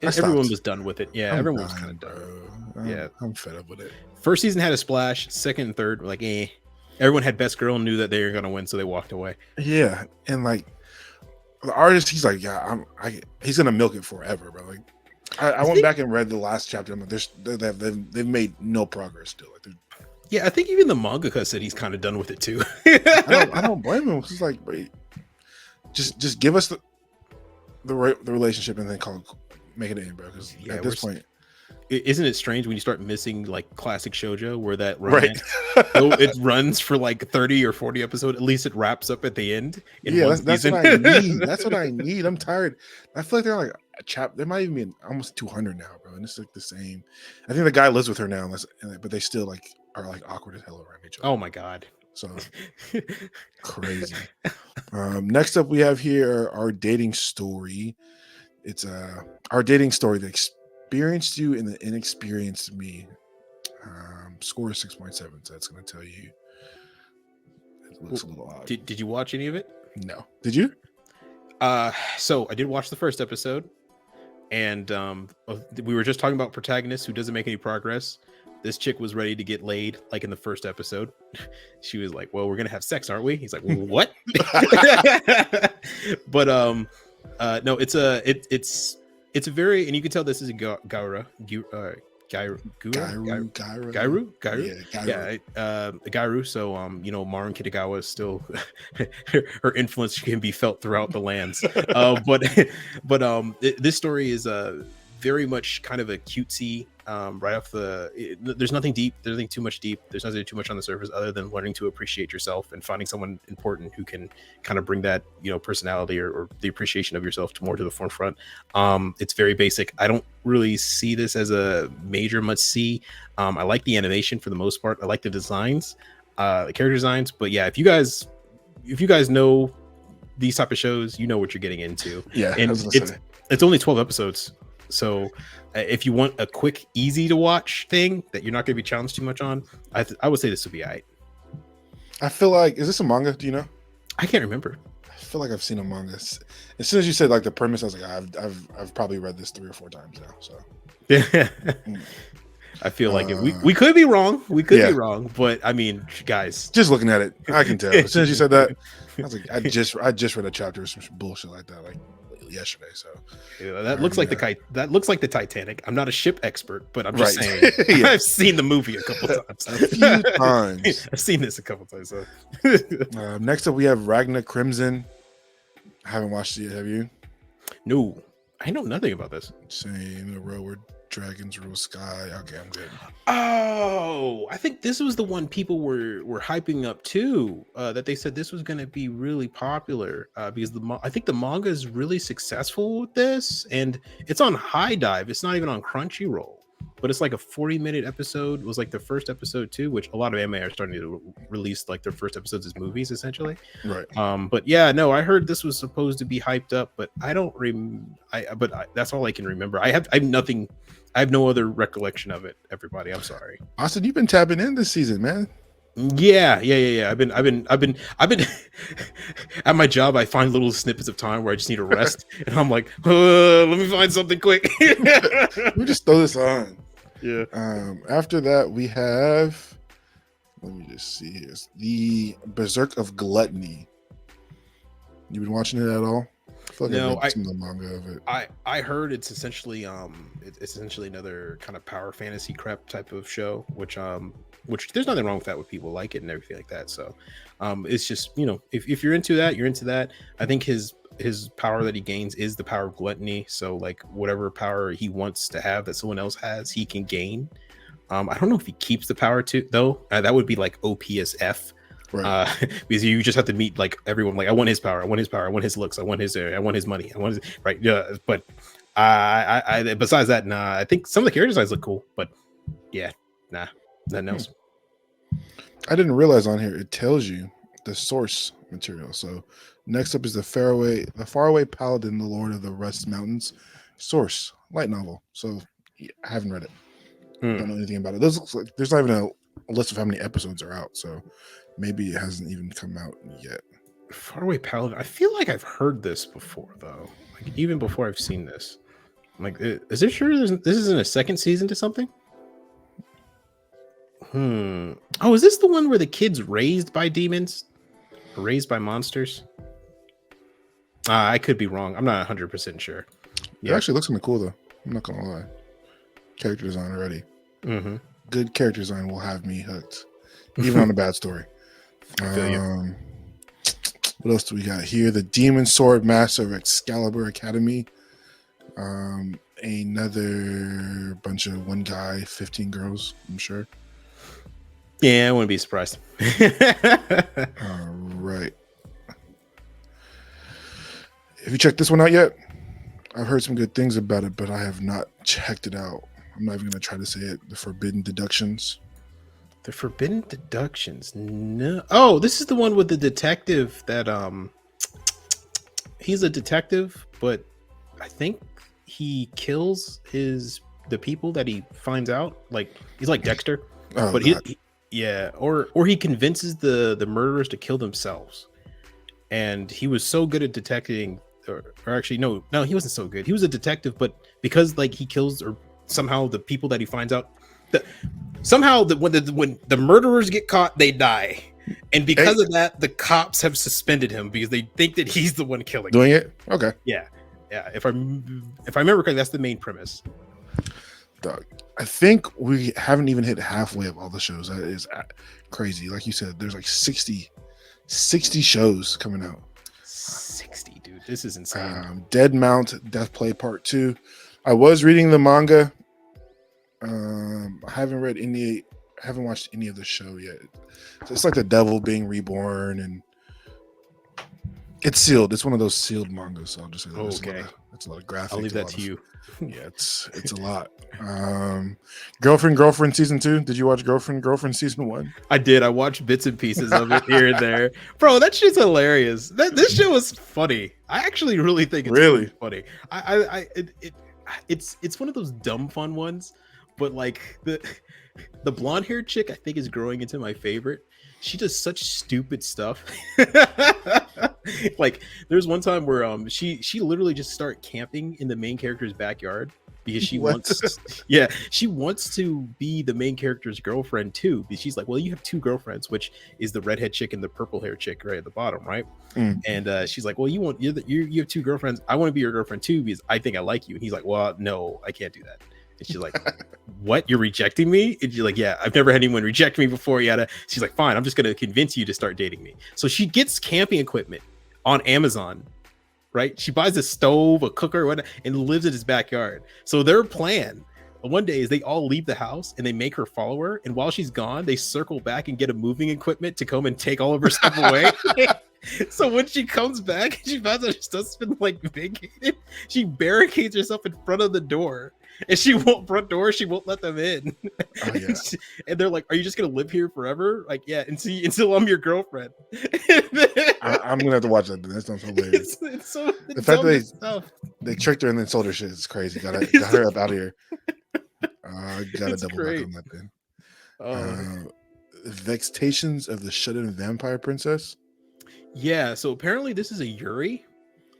Everyone was done with it. Yeah, everyone was kind of done. I'm fed up with it. First season had a splash. Second and third were like, eh. Everyone had best girl and knew that they were gonna win, so they walked away. Yeah, and like the artist, he's like, he's gonna milk it forever, bro. Like, I went back and read the last chapter. I'm like, they've made no progress still. Like, yeah, I think even the mangaka said he's kind of done with it too. I don't blame him. It's like, wait, just give us the relationship and then make it end, bro. Because at this point, isn't it strange when you start missing like classic shoujo where that romance, it runs for like 30 or 40 episodes, at least it wraps up at the end. That's what I need. That's what I need. I'm tired. I feel like they're like there might even be almost 200 now, bro, and it's like the same. I think the guy lives with her now, but they still like are like awkward as hell around each other. Oh my god. So crazy. Next up we have here our dating story. It's our dating story that experienced you and the inexperienced me. Score is 6.7, so that's going to tell you it looks a little odd. Did you watch any of it? No. Did you? So I did watch the first episode, and we were just talking about protagonists who doesn't make any progress. This chick was ready to get laid like in the first episode. She was like, well, we're going to have sex, aren't we? He's like, well, what? But no, it's a very, and you can tell this is a Gairu. So Marin Kitagawa is still her influence can be felt throughout the lands. But this story is very much kind of a cutesy right off there's nothing deep. There's nothing too much deep. There's nothing too much on the surface other than learning to appreciate yourself and finding someone important who can kind of bring that, personality or the appreciation of yourself to more to the forefront. It's very basic. I don't really see this as a major must see. I like the animation for the most part. I like the designs, the character designs. But yeah, if you guys know these type of shows, you know what you're getting into. Yeah, and it's only 12 episodes. So if you want a quick, easy to watch thing that you're not going to be challenged too much on, I would say this would be all right. I feel like, is this a manga? Do you know? I can't remember. I feel like I've seen a manga. As soon as you said like the premise, I was like, I've probably read this 3 or 4 times now. So yeah, I feel like we could be wrong. We could be wrong, but I mean, guys, just looking at it, I can tell. As soon as you said that, I was like, I just read a chapter of some bullshit like that, like yesterday. So that looks like the Titanic. I'm not a ship expert, but I'm just saying I've seen the movie a couple times. A few times. I've seen this a couple times. So. Next up, we have Ragna Crimson. I haven't watched it yet. Have you? No, I know nothing about this. Same. The row where dragons rule sky. Okay, I'm good. Oh, I think this was the one people were hyping up too. That they said this was going to be really popular because I think the manga is really successful with this, and it's on High Dive. It's not even on Crunchyroll, but it's like a 40-minute episode. It was like the first episode too, which a lot of anime are starting to release like their first episodes as movies, essentially. Right. But yeah, no, I heard this was supposed to be hyped up, but I don't that's all I can remember. I have nothing. I have no other recollection of it. Everybody, I'm sorry. Austin, you've been tapping in this season, man. Yeah. I've been at my job. I find little snippets of time where I just need a rest, and I'm like, let me find something quick. Let me just throw this on. Yeah. After that, we have. Let me just see here. The Berserk of Gluttony. You been watching it at all? I feel like no, I've seen the manga of it. I heard it's essentially another kind of power fantasy crap type of show, which there's nothing wrong with that, with people like it and everything like that. So it's just, if you're into that, you're into that. I think his power that he gains is the power of gluttony. So like whatever power he wants to have that someone else has, he can gain. I don't know if he keeps the power to though. That would be like OPSF. Right. Because you just have to meet like everyone. Like I want his power. I want his power. I want his looks. I want his money. I want his right. Yeah. But I besides that, nah. I think some of the character designs look cool, but yeah, nah, nothing else. I didn't realize on here it tells you the source material. So next up is the Faraway Paladin, the Lord of the Rust Mountains. Source light novel. So yeah, I haven't read it. Don't know anything about it. Looks like there's not even a list of how many episodes are out. So maybe it hasn't even come out yet. Faraway Paladin. I feel like I've heard this before, though. Like even before I've seen this. I'm like, is it sure this isn't a second season to something? Oh, is this the one where the kid's raised by demons? Or raised by monsters? I could be wrong. I'm not 100% sure. Yeah. It actually looks kind of cool, though. I'm not going to lie. Character design already. Mm-hmm. Good character design will have me hooked. Even on a bad story. What else do we got here? The Demon Sword Master of Excalibur Academy. Another bunch of one guy, 15 girls, I'm sure. Yeah, I wouldn't be surprised. All right. Have you checked this one out yet? I've heard some good things about it, but I have not checked it out. I'm not even going to try to say it. The Forbidden Deductions. The Forbidden Deductions. No. Oh, this is the one with the detective that he's a detective, but I think he kills the people that he finds out. Like he's like Dexter. Oh, but or he convinces the murderers to kill themselves. And he was so good at detecting or actually no, he wasn't so good. He was a detective, but because like he kills or somehow the people that he finds out when the murderers get caught, they die, and because of that, the cops have suspended him because they think that he's the one killing. Doing it? Okay. Yeah. If I remember correctly, that's the main premise. Doug, I think we haven't even hit halfway of all the shows. That is crazy. Like you said, there's like 60 shows coming out. 60, dude. This is insane. Dead Mount Death Play Part 2. I was reading the manga. I haven't watched any of the show yet. So it's like the devil being reborn, and it's sealed. It's one of those sealed mangas. So I'll just say that. Okay. It's a lot of graphic. I'll leave that to you. Yeah, it's a lot. Girlfriend season 2. Did you watch Girlfriend season 1? I did. I watched bits and pieces of it here and there. Bro, that shit's hilarious. This show is funny. I actually really think it's really funny. It's one of those dumb fun ones, but like the blonde haired chick I think is growing into my favorite. She does such stupid stuff. Like there's one time where she literally just started camping in the main character's backyard because she wants to be the main character's girlfriend too. Because she's like, well, you have 2 girlfriends, which is the redhead chick and the purple hair chick right at the bottom, right? And she's like, well, you have 2 girlfriends. I want to be your girlfriend too because I think I like you. And he's like, well, no, I can't do that. And she's like, what? You're rejecting me? And you're like, yeah, I've never had anyone reject me before. Yada. She's like, fine, I'm just going to convince you to start dating me. So she gets camping equipment on Amazon, right? She buys a stove, a cooker, whatnot, and lives in his backyard. So their plan one day is they all leave the house and they make her follow her. And while she's gone, they circle back and get a moving equipment to come and take all of her stuff away. So when she comes back, she finds out her stuff's been like vacated. She barricades herself in front of the door. And she won't let them in. Oh, yeah. And they're like, are you just gonna live here forever? Like, yeah, until I'm your girlfriend. I'm gonna have to watch that. That sounds hilarious. It's the fact that they tricked her and then sold her shit is crazy. Got her up out of here. Gotta double back on that then. Vexations of the Shut-In Vampire Princess. Yeah, so apparently this is a Yuri.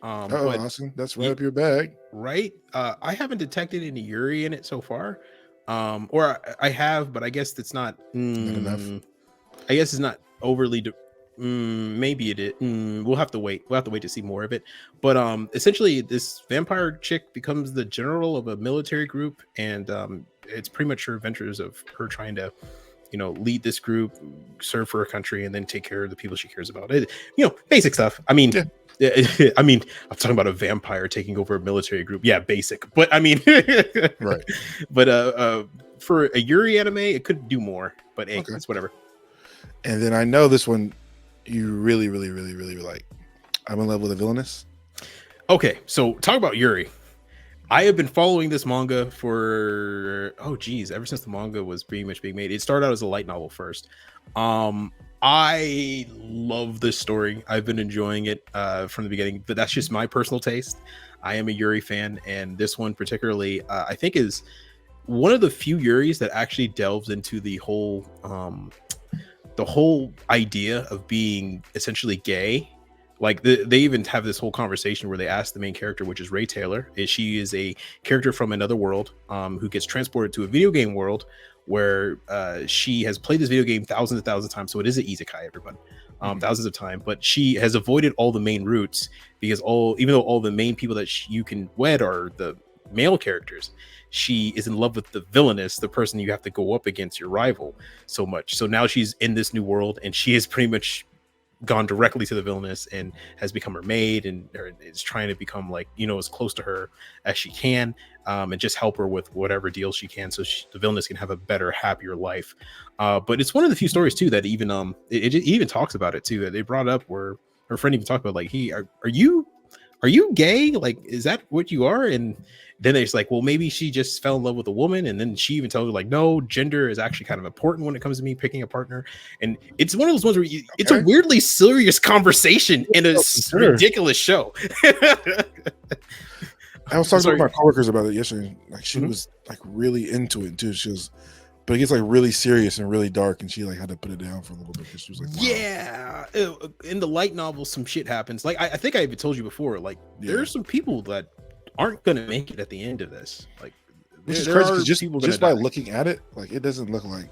Awesome. That's right up your bag. Right? I haven't detected any Yuri in it so far. Or I have, but I guess it's not enough. I guess it's not overly maybe it is. We'll have to wait. We'll have to wait to see more of it. But essentially this vampire chick becomes the general of a military group, and it's pretty much her adventures of her trying to lead this group, serve for her country, and then take care of the people she cares about. Basic stuff. I mean, I'm talking about a vampire taking over a military group. Yeah, basic. But I mean, right. But for a Yuri anime, it could do more. But hey, it's whatever. And then I know this one you really, really, really, really like. I'm in love with a villainess. Okay, so talk about Yuri. I have been following this manga for ever since the manga was pretty much being made. It started out as a light novel first. I love this story. I've been enjoying it from the beginning, but that's just my personal taste. I am a Yuri fan, and this one particularly, I think, is one of the few Yuris that actually delves into the whole idea of being essentially gay. Like they even have this whole conversation where they ask the main character, which is Ray Taylor, she is a character from another world who gets transported to a video game world where she has played this video game thousands of times. So it is an isekai, everyone, thousands of times. But she has avoided all the main routes because even though all the main people that you can wed are the male characters, she is in love with the villainess, the person you have to go up against, your rival, so much. So now she's in this new world, and she is pretty much gone directly to the villainess and has become her maid, and is trying to become like as close to her as she can, and just help her with whatever deals she can, so the villainess can have a better, happier life. But it's one of the few stories too that even it even talks about it too, that they brought up where her friend even talked about like, hey, are you gay? Like, is that what you are? And then it's like, well, maybe she just fell in love with a woman. And then she even tells her like, no, gender is actually kind of important when it comes to me picking a partner. And it's one of those ones where it's a weirdly serious conversation in a ridiculous show. I was talking to my coworkers about it yesterday. Like she was like really into it too. She was, but it gets like really serious and really dark, and she like had to put it down for a little bit because she was like, wow. Yeah, in the light novel, some shit happens. Like I think I even told you before. Like there's some people that aren't gonna make it at the end of this. Like, which is crazy because just by looking at it, like it doesn't look like.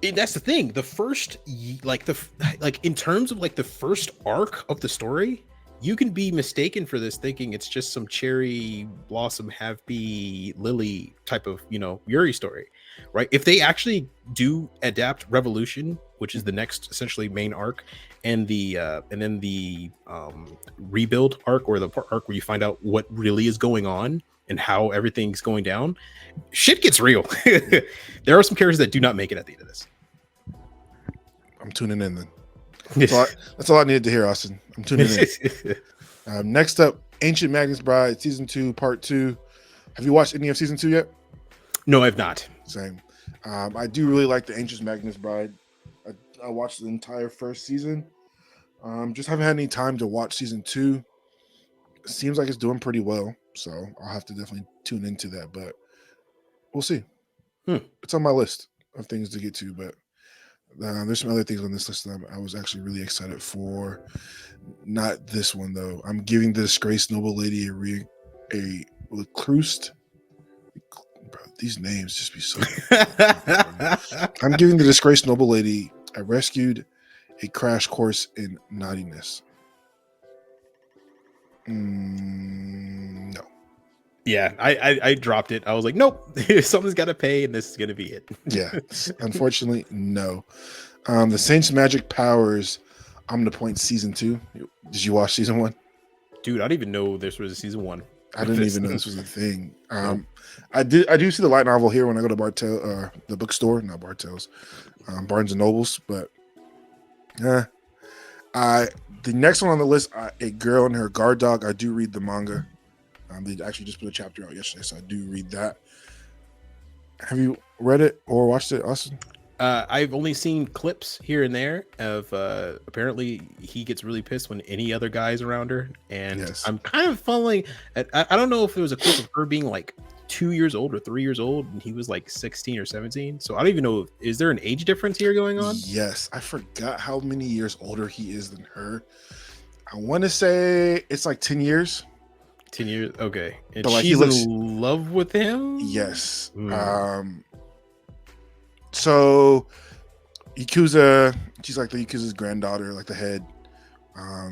And that's the thing. The first, like in terms of like the first arc of the story, you can be mistaken for this, thinking it's just some cherry blossom happy lily type of Yuri story, right? If they actually do adapt Revolution, which is the next essentially main arc, and then the rebuild arc, or the arc where you find out what really is going on and how everything's going down, shit gets real. There are some characters that do not make it at the end of this. I'm tuning in then. That's all I needed to hear, Austin. I'm tuning in. Next up, Ancient Magnus Bride, Season 2, Part 2. Have you watched any of Season 2 yet? No, I've not. Same. I do really like the Ancient Magnus Bride. I watched the entire first season. Just haven't had any time to watch Season 2. It seems like it's doing pretty well, so I'll have to definitely tune into that, but we'll see. It's on my list of things to get to, but there's some other things on this list that I was actually really excited for. Not this one though. I'm giving the disgraced noble lady a recluse. Bro, these names just be so. I'm giving the disgraced noble lady a crash course in naughtiness. No. Yeah, I dropped it. I was like, nope, something's got to pay, and this is going to be it. Yeah, unfortunately, no. The Saints Magic Powers Omnipoint Season 2. Did you watch Season 1? Dude, I didn't even know this was a Season 1. I didn't even know this was a thing. I do see the light novel here when I go to the bookstore, not Bartell's, Barnes and Nobles, but the next one on the list, A Girl and Her Guard Dog. I do read the manga. They actually just put a chapter out yesterday, so I do read that. Have you read it or watched it, Austin? I've only seen clips here and there of apparently he gets really pissed when any other guy's around her, and yes. I'm kind of following. I don't know if it was a clip of her being like 2 years old or 3 years old, and he was like 16 or 17. So I don't even know. Is there an age difference here going on? Yes, I forgot how many years older he is than her. I want to say it's like 10 years. 10 years, okay. And like she's in love with him? Yes. So Yakuza, she's like the Yakuza's granddaughter, like the head. I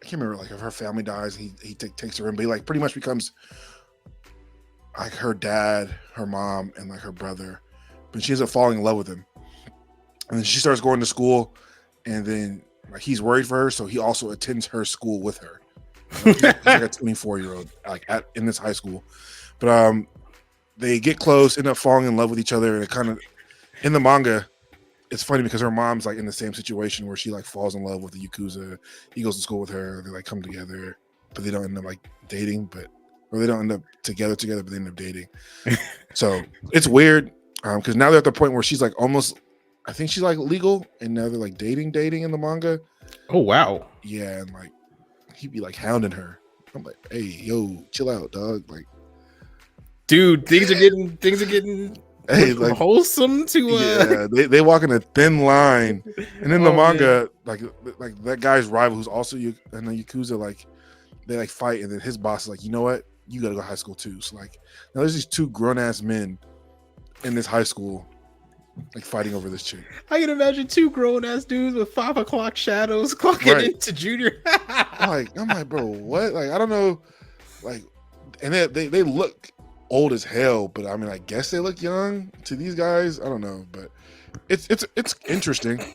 can't remember like if her family dies, he takes her in, but he like pretty much becomes like her dad, her mom, and like her brother. But she ends up falling in love with him. And then she starts going to school, and then like he's worried for her, so he also attends her school with her. He's like a 24-year-old like in this high school, but they get close, end up falling in love with each other, and it kind of in the manga it's funny because her mom's like in the same situation where she like falls in love with the Yakuza. He goes to school with her, they like come together, but they don't end up like dating, or they don't end up together, but they end up dating. So it's weird because now they're at the point where she's like almost, I think she's like legal, and now they're like dating in the manga. Oh wow. Yeah, and like he'd be like hounding her. I'm like, hey, yo, chill out, dog. Like, dude, things are getting hey, like wholesome to yeah, they walk in a thin line. And in the manga, man. like that guy's rival who's also in the Yakuza, like they like fight, and then his boss is like, you know what? You gotta go to high school too. So like now there's these two grown ass men in this high school like fighting over this chick. I can imagine two grown ass dudes with 5 o'clock shadows clocking into junior. I'm like, bro, what? Like, I don't know. Like, and they look old as hell, but I mean, I guess they look young to these guys. I don't know, but it's interesting.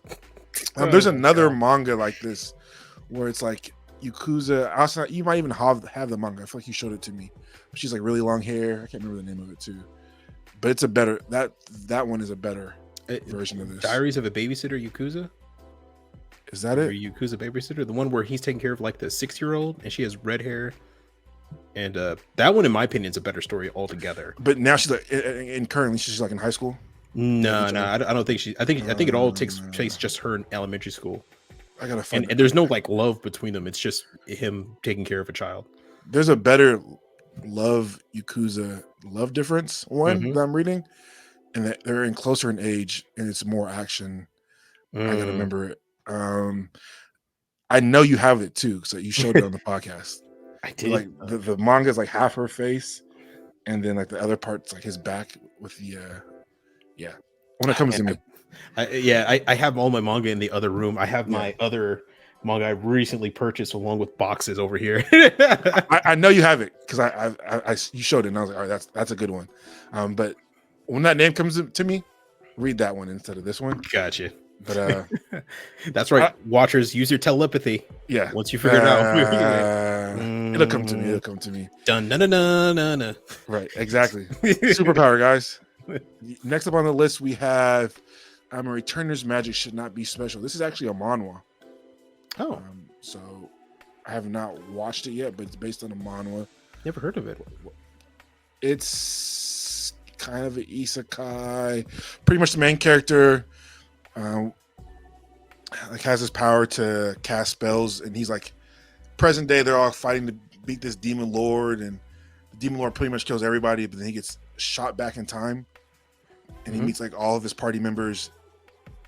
There's another manga like this where it's like Yakuza. Also, you might even have the manga. I feel like you showed it to me. She's like really long hair. I can't remember the name of it too. But it's a better that one is a better version of this. Diaries of a Babysitter Yakuza. Is that it? Yakuza Babysitter, the one where he's taking care of like the 6-year-old, and she has red hair. And that one, in my opinion, is a better story altogether. But now she's like, and currently she's like in high school. No, I don't think she. I think it all takes place just her in elementary school. I gotta find. And there's no like love between them. It's just him taking care of a child. There's a better love Yakuza love difference one that I'm reading, and that they're in closer in age, and it's more action. I gotta remember it. I know you have it too, so you showed it on the podcast. I did. Like the manga is like half her face, and then like the other part's like his back with the when it comes to me. I have all my manga in the other room. I have my other manga I recently purchased along with boxes over here. I know you have it because I you showed it, and I was like, all right, that's a good one. But when that name comes to me, read that one instead of this one. Gotcha. But That's right. Watchers, use your telepathy. yeah, Once you figure it out. it'll come to me. It'll come to me. Dun dun dun dun dun. Dun. Right, exactly. Superpower, guys. Next up on the list, we have a Returner's magic should not be special. This is actually a manhwa. Oh, So I have not watched it yet, but it's based on a manhwa. never heard of it. It's kind of an isekai. Pretty much the main character like has his power to cast spells, and he's like present day. They're all fighting to beat this demon lord, and the demon lord pretty much kills everybody. But then he gets shot back in time, and he meets like all of his party members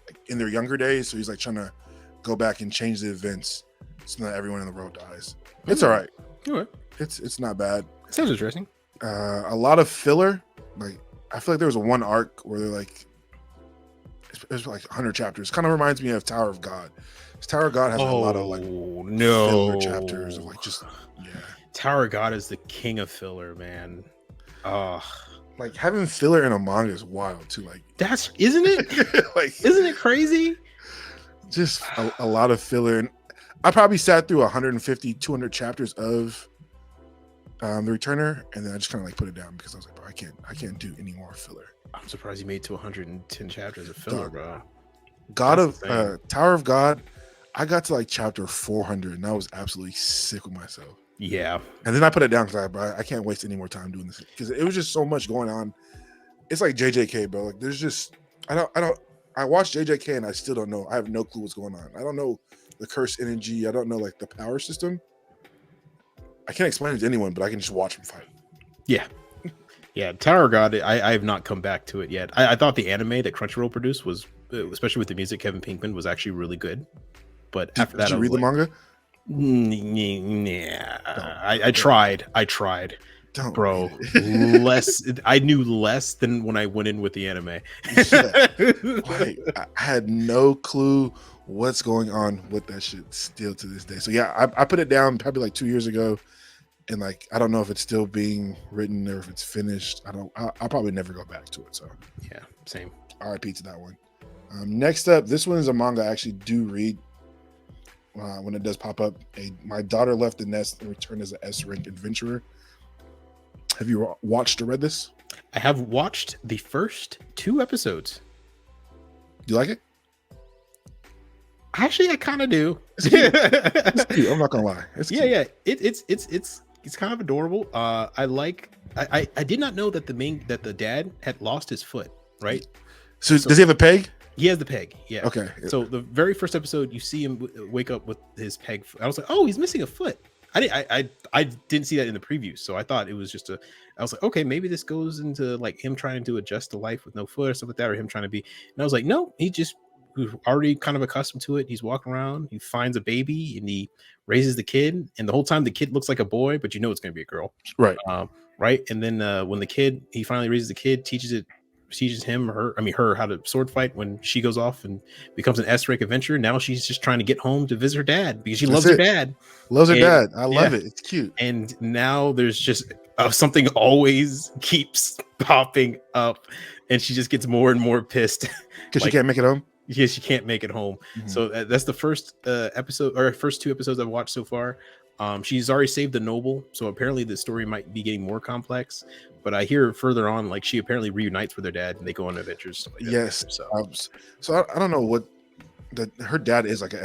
like, in their younger days. So he's like trying to go back and change the events so that everyone in the world dies. It's all right. Okay. It's not bad. Sounds interesting. A lot of filler. Like I feel like there was one arc where they're like, it's like 100 chapters. Kind of reminds me of Tower of God. Tower of God has a lot of like filler chapters of like just Tower of God is the king of filler, man. Like having filler in a manga is wild too. Like isn't it? like isn't it crazy? Just a lot of filler. And I probably sat through 150, 200 chapters of the Returner, and then I just kind of like put it down because I was like, bro, I can't do any more filler. I'm surprised you made to 110 chapters of filler, bro. Tower of God, I got to like chapter 400, and I was absolutely sick with myself. Yeah. And then I put it down because I can't waste any more time doing this because it was just so much going on. It's like JJK, bro. Like there's just I watched JJK and I still don't know. I have no clue what's going on. I don't know the curse energy. I don't know like the power system. I can't explain it to anyone, but I can just watch them fight. Yeah. Yeah, Tower of God, I have not come back to it yet. I thought the anime that Crunchyroll produced was, especially with the music, Kevin Pinkman, was actually really good. But after that, did you read the manga? Yeah, I tried. Don't, bro. Less. I knew less than when I went in with the anime. Like, I had no clue what's going on with that shit still to this day. So yeah, I put it down probably like 2 years ago. And like, I don't know if it's still being written or if it's finished. I'll probably never go back to it. So yeah, same. RIP to that one. Next up, this one is a manga I actually do read when it does pop up. My daughter left the nest and returned as an S-rank adventurer. Have you watched or read this? I have watched the first 2 episodes. Do you like it? Actually, I kind of do. It's cute. I'm not gonna lie. It's cute. Yeah. It's kind of adorable. I did not know that the dad had lost his foot, right? So does he have a peg? He has the peg. Yeah. Okay. So the very first episode, you see him wake up with his peg. I was like, oh, he's missing a foot. I didn't see that in the preview, so I thought it was just I was like, okay, maybe this goes into like him trying to adjust to life with no foot or something like that, or him trying to be. And I was like, no, he's already kind of accustomed to it. He's walking around, he finds a baby, and he raises the kid. And the whole time, the kid looks like a boy, but you know it's going to be a girl, right? Right. And then when he finally raises the kid, teaches her how to sword fight. When she goes off and becomes an S-rank adventurer, now she's just trying to get home to visit her dad because she loves her dad. Loves her dad. I love it. It's cute. And now there's just something always keeps popping up, and she just gets more and more pissed because she can't make it home. Yeah, she can't make it home. Mm-hmm. So that's the first episode, or first 2 episodes I've watched so far. She's already saved the noble, so apparently the story might be getting more complex. But I hear further on, like she apparently reunites with her dad, and they go on adventures. Like yes. So I don't know what her dad is, like an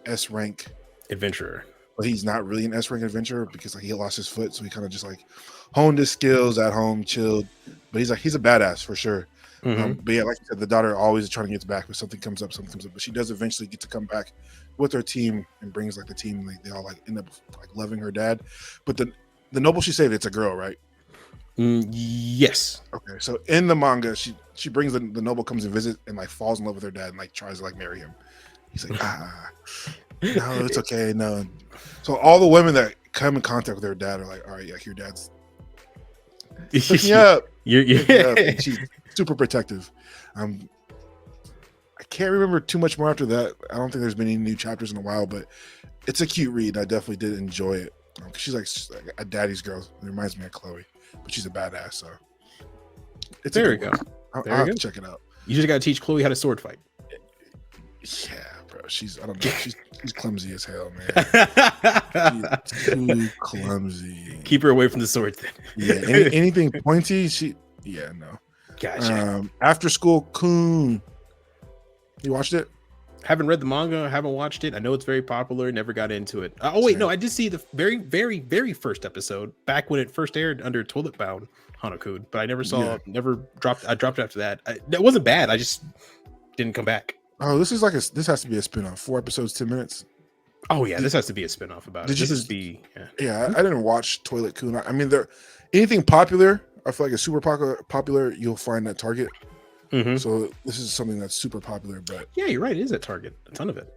S-rank adventurer, but he's not really an S-rank adventurer because like he lost his foot, so he kind of just like honed his skills at home, chilled. But he's a badass for sure. Mm-hmm. But yeah, like you said, the daughter always trying to get back, but something comes up. But she does eventually get to come back with her team and brings like the team. Like they all like end up like loving her dad. But the noble she saved, it's a girl, right? Yes. Okay, so in the manga, she brings the noble, comes and visit, and like falls in love with her dad and like tries to like marry him. He's like, no, it's okay, no. So all the women that come in contact with her dad are like, all right, like your dad's pick me up. She's super protective. I can't remember too much more after that. I don't think there's been any new chapters in a while, but it's a cute read. I definitely did enjoy it. She's like a daddy's girl. It reminds me of Chloe, but she's a badass. So there you go. I'll have to check it out. You just got to teach Chloe how to sword fight. Yeah, bro. I don't know. She's clumsy as hell, man. She's too clumsy. Keep her away from the sword then. Yeah, anything pointy, no. Gotcha. After School Coon. You watched it? Haven't read the manga, haven't watched it. I know it's very popular, never got into it. Oh wait, no, I did see the very, very, very first episode back when it first aired under Toilet Bound Hanokun, but I never saw, never dropped. I dropped after that. That wasn't bad. I just didn't come back. Oh, this has to be a spin-off. 4 episodes, 10 minutes. Oh yeah, this has to be a spin-off about it. Yeah, I didn't watch Toilet Coon. I mean, anything popular, I feel like it's super popular, you'll find at Target. Mm-hmm. So this is something that's super popular, but yeah, you're right. It is at Target. A ton of it.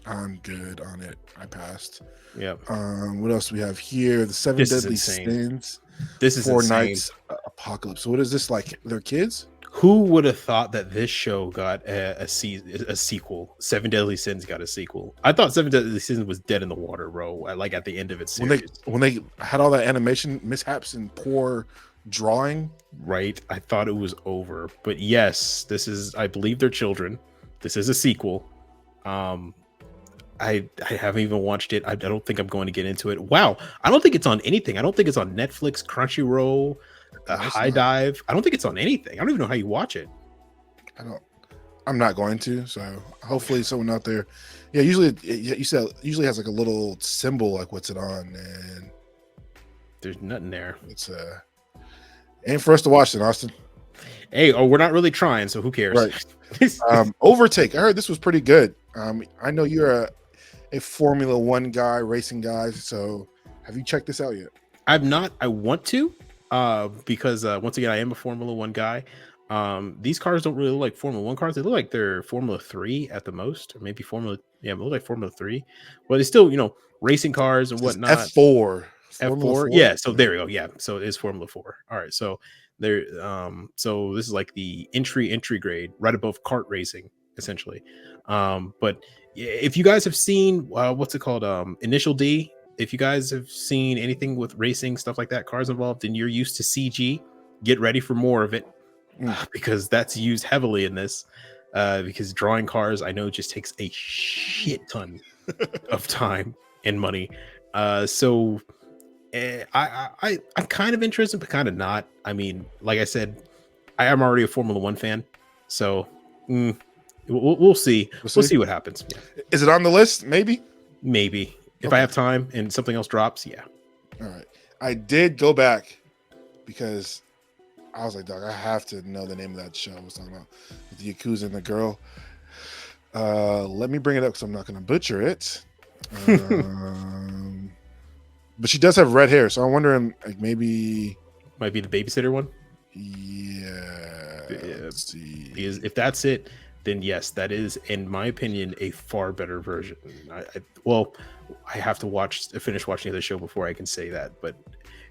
I'm good on it. I passed. Yeah. What else do we have here? The 7 Deadly Sins. This is 4 Nights Apocalypse. So what is this, like their kids? Who would have thought that this show got a sequel? 7 Deadly Sins got a sequel. I thought 7 Deadly Sins was dead in the water, bro. Like at the end of its series. When they had all that animation mishaps and poor drawing, right? I thought it was over, but yes, this is. I believe they're children. This is a sequel. I haven't even watched it. I don't think I'm going to get into it. Wow, I don't think it's on anything. I don't think it's on Netflix, Crunchyroll, High Dive. I don't think it's on anything. I don't even know how you watch it. I'm not going to. So hopefully someone out there. Yeah, usually usually has like a little symbol like what's it on, and there's nothing there. It's ain't for us to watch it, Austin. Hey, we're not really trying, so who cares? Right. Overtake. I heard this was pretty good. I know you're a Formula One guy, racing guy. So have you checked this out yet? I've not. I want to, because once again, I am a Formula One guy. These cars don't really look like Formula One cars. They look like they're Formula 3 at the most, or maybe they look like Formula 3. Well, they still, racing cars and whatnot. F4. F4. Yeah. So there we go. Yeah. So it is Formula 4. All right. So there. So this is like the entry grade, right above kart racing, essentially. But if you guys have seen what's it called, Initial D. If you guys have seen anything with racing stuff like that, cars involved, and you're used to CG, get ready for more of it, because that's used heavily in this. Because drawing cars, I know, just takes a shit ton of time and money. So I'm kind of interested, but kind of not. I mean, like I said, I am already a Formula One fan, so we'll see. We'll see what happens. Yeah. Is it on the list? Maybe. If I have time and something else drops, yeah. All right. I did go back because I was like, dog, I have to know the name of that show I was talking about with the Yakuza and the girl. Let me bring it up because I'm not going to butcher it. But she does have red hair, so I'm wondering, like, maybe might be the babysitter one. Yeah. Let's see. Because if that's it, then yes, that is, in my opinion, a far better version. I have to finish watching the show before I can say that, but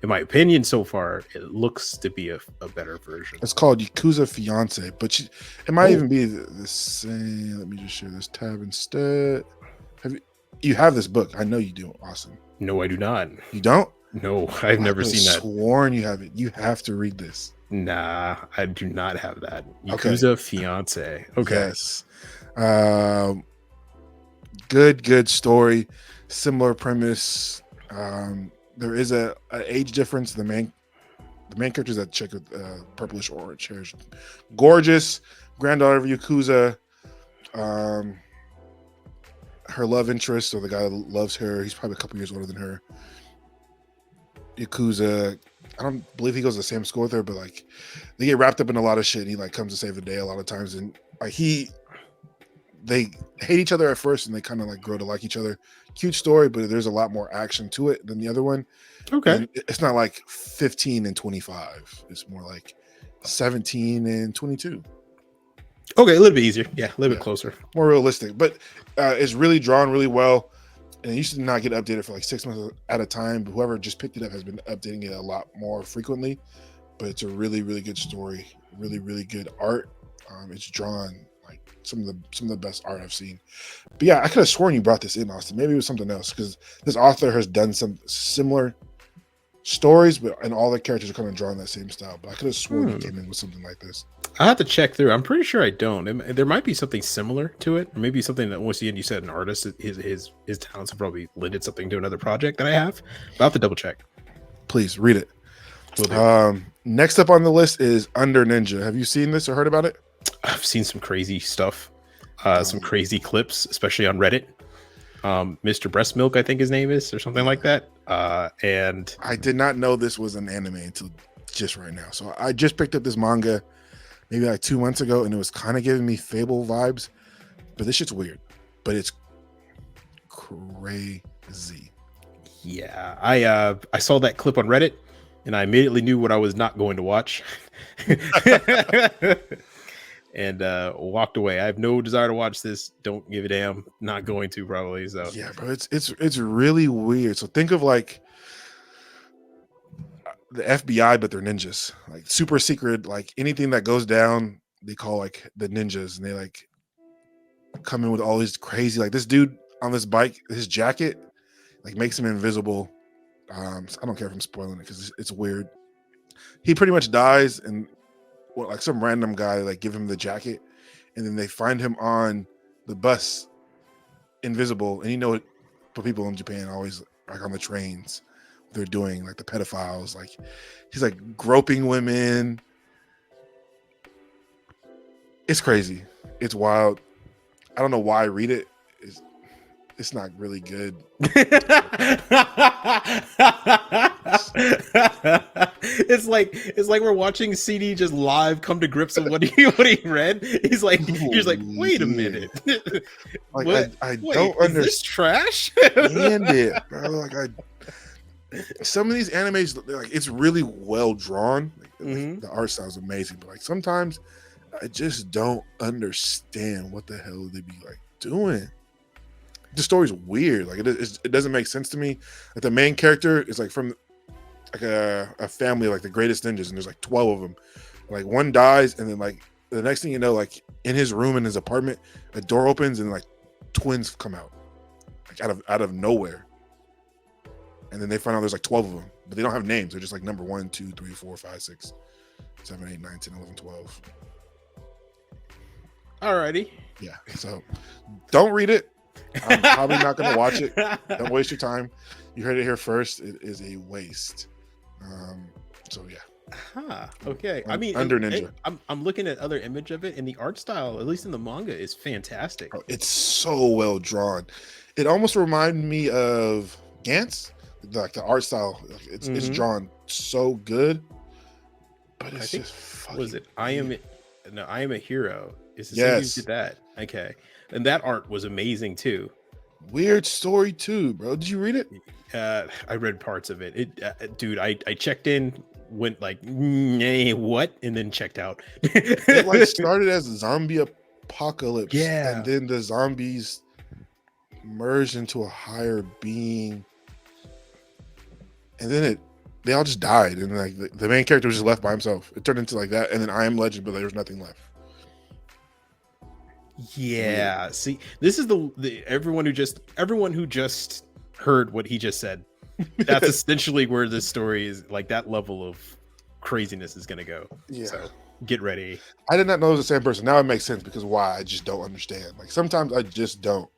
in my opinion, so far, it looks to be a better version. It's called Yakuza Fiance, but it might even be the same. Let me just share this tab instead. You have this book? I know you do, Austin. No, I do not. You don't? No, I've never seen that. Sworn you have it. You have to read this. Nah, I do not have that. Yakuza Fiance. Okay. Yes. Good story. Similar premise. There is a age difference. The main character is that chick with purplish orange hair. Gorgeous. Granddaughter of Yakuza. Her love interest, or the guy that loves her, he's probably a couple years older than her. Yakuza, I don't believe he goes to the same school with her, but like they get wrapped up in a lot of shit, and he like comes to save the day a lot of times, and like they hate each other at first, and they kind of like grow to like each other. Cute story, but there's a lot more action to it than the other one. Okay, and it's not like 15 and 25; it's more like 17 and 22. Okay, a little bit easier. Yeah, a little bit closer. More realistic. But it's really drawn really well. And it used to not get updated for like 6 months at a time. But whoever just picked it up has been updating it a lot more frequently. But it's a really, really good story. Really, really good art. It's drawn like some of the best art I've seen. But yeah, I could have sworn you brought this in, Austin. Maybe it was something else. Because this author has done some similar stories, and all the characters are kind of drawn that same style. But I could have sworn you came in with something like this. I have to check through. I'm pretty sure I don't. There might be something similar to it, or maybe something that once again you said an artist, his talents have probably lended something to another project that I have. But I'll have to double check. Please read it. Will do. Next up on the list is Under Ninja. Have you seen this or heard about it? I've seen some crazy stuff, some crazy clips, especially on Reddit. Mr. Breast Milk, I think his name is, or something like that. And I did not know this was an anime until just right now. So I just picked up this manga maybe like 2 months ago, and it was kind of giving me Fable vibes. But this shit's weird. But it's crazy. yeah, I saw that clip on Reddit, and I immediately knew what I was not going to watch. And walked away. I have no desire to watch this. Don't give a damn. Not going to probably. So Yeah, bro, it's really weird. So think of like the FBI, but they're ninjas. Like super secret. Like anything that goes down, they call like the ninjas, and they like come in with all these crazy. Like this dude on this bike, his jacket like makes him invisible. So I don't care if I'm spoiling it because it's weird. He pretty much dies, and like some random guy like give him the jacket, and then they find him on the bus invisible. And you know, for people in Japan always like on the trains, they're doing like the pedophiles, like he's like groping women. It's crazy, it's wild. I don't know why I read it. It's not really good. It's like we're watching CD just live come to grips with what he read. He's like, wait a minute. Like I don't understand this trash. it, bro. Like some of these animes, like it's really well drawn. Like, the art style is amazing, but like sometimes I just don't understand what the hell they be like doing. The story's weird. Like it doesn't make sense to me. Like the main character is like from like a family like the greatest ninjas, and there's like 12 of them. Like one dies, and then like the next thing you know, like in his room in his apartment, a door opens and like twins come out, like out of nowhere. And then they find out there's like 12 of them, but they don't have names. They're just like number 1, 2, 3, 4, 5, 6, 7, 8, 9, 10, 11, 12. Alrighty. Yeah. So don't read it. I'm probably not going to watch it. Don't waste your time. You heard it here first. It is a waste. So yeah. Okay. I mean, Under Ninja. I'm looking at other image of it, and the art style, at least in the manga, is fantastic. Oh, it's so well drawn. It almost reminded me of Gantz. Like the art style, it's drawn so good. But it's just fucking was it? I am a hero. Is the yes. same who did that? Okay. And that art was amazing too. Weird story too, bro. Did you read it? I read parts of it. Dude, I checked in, went like, what? And then checked out. It like started as a zombie apocalypse. Yeah. And then the zombies merged into a higher being. And then they all just died. And like the main character was just left by himself. It turned into like that. And then I Am Legend, but there was nothing left. Yeah. See, this is the everyone who just heard what he just said. That's essentially where this story is, like that level of craziness is gonna go. Yeah. So get ready. I did not know it was the same person. Now it makes sense because why? I just don't understand. Like sometimes I just don't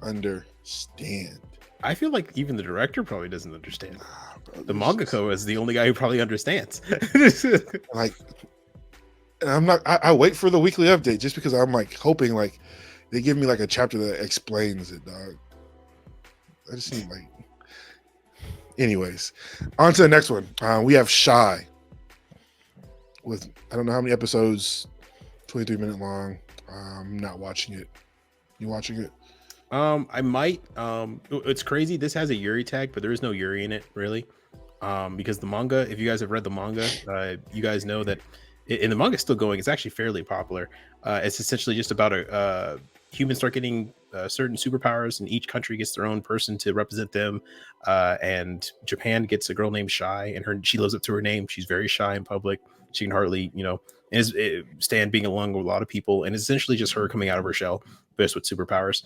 understand. I feel like even the director probably doesn't understand. Bro, the mangaka is the only guy who probably understands. Like, and I'm not. I wait for the weekly update just because I'm like hoping like they give me like a chapter that explains it, dog. I just need like. Anyways, on to the next one. We have Shy. With I don't know how many episodes, 23-minute long. I'm not watching it. You watching it? I might. It's crazy. This has a Yuri tag, but there is no Yuri in it, really. Because the manga, if you guys have read the manga, you guys know that in the manga is still going. It's actually fairly popular. It's essentially just about humans start getting certain superpowers, and each country gets their own person to represent them. And Japan gets a girl named Shy, and she lives up to her name. She's very shy in public. She can hardly, stand being along with a lot of people. And it's essentially just her coming out of her shell, but with superpowers.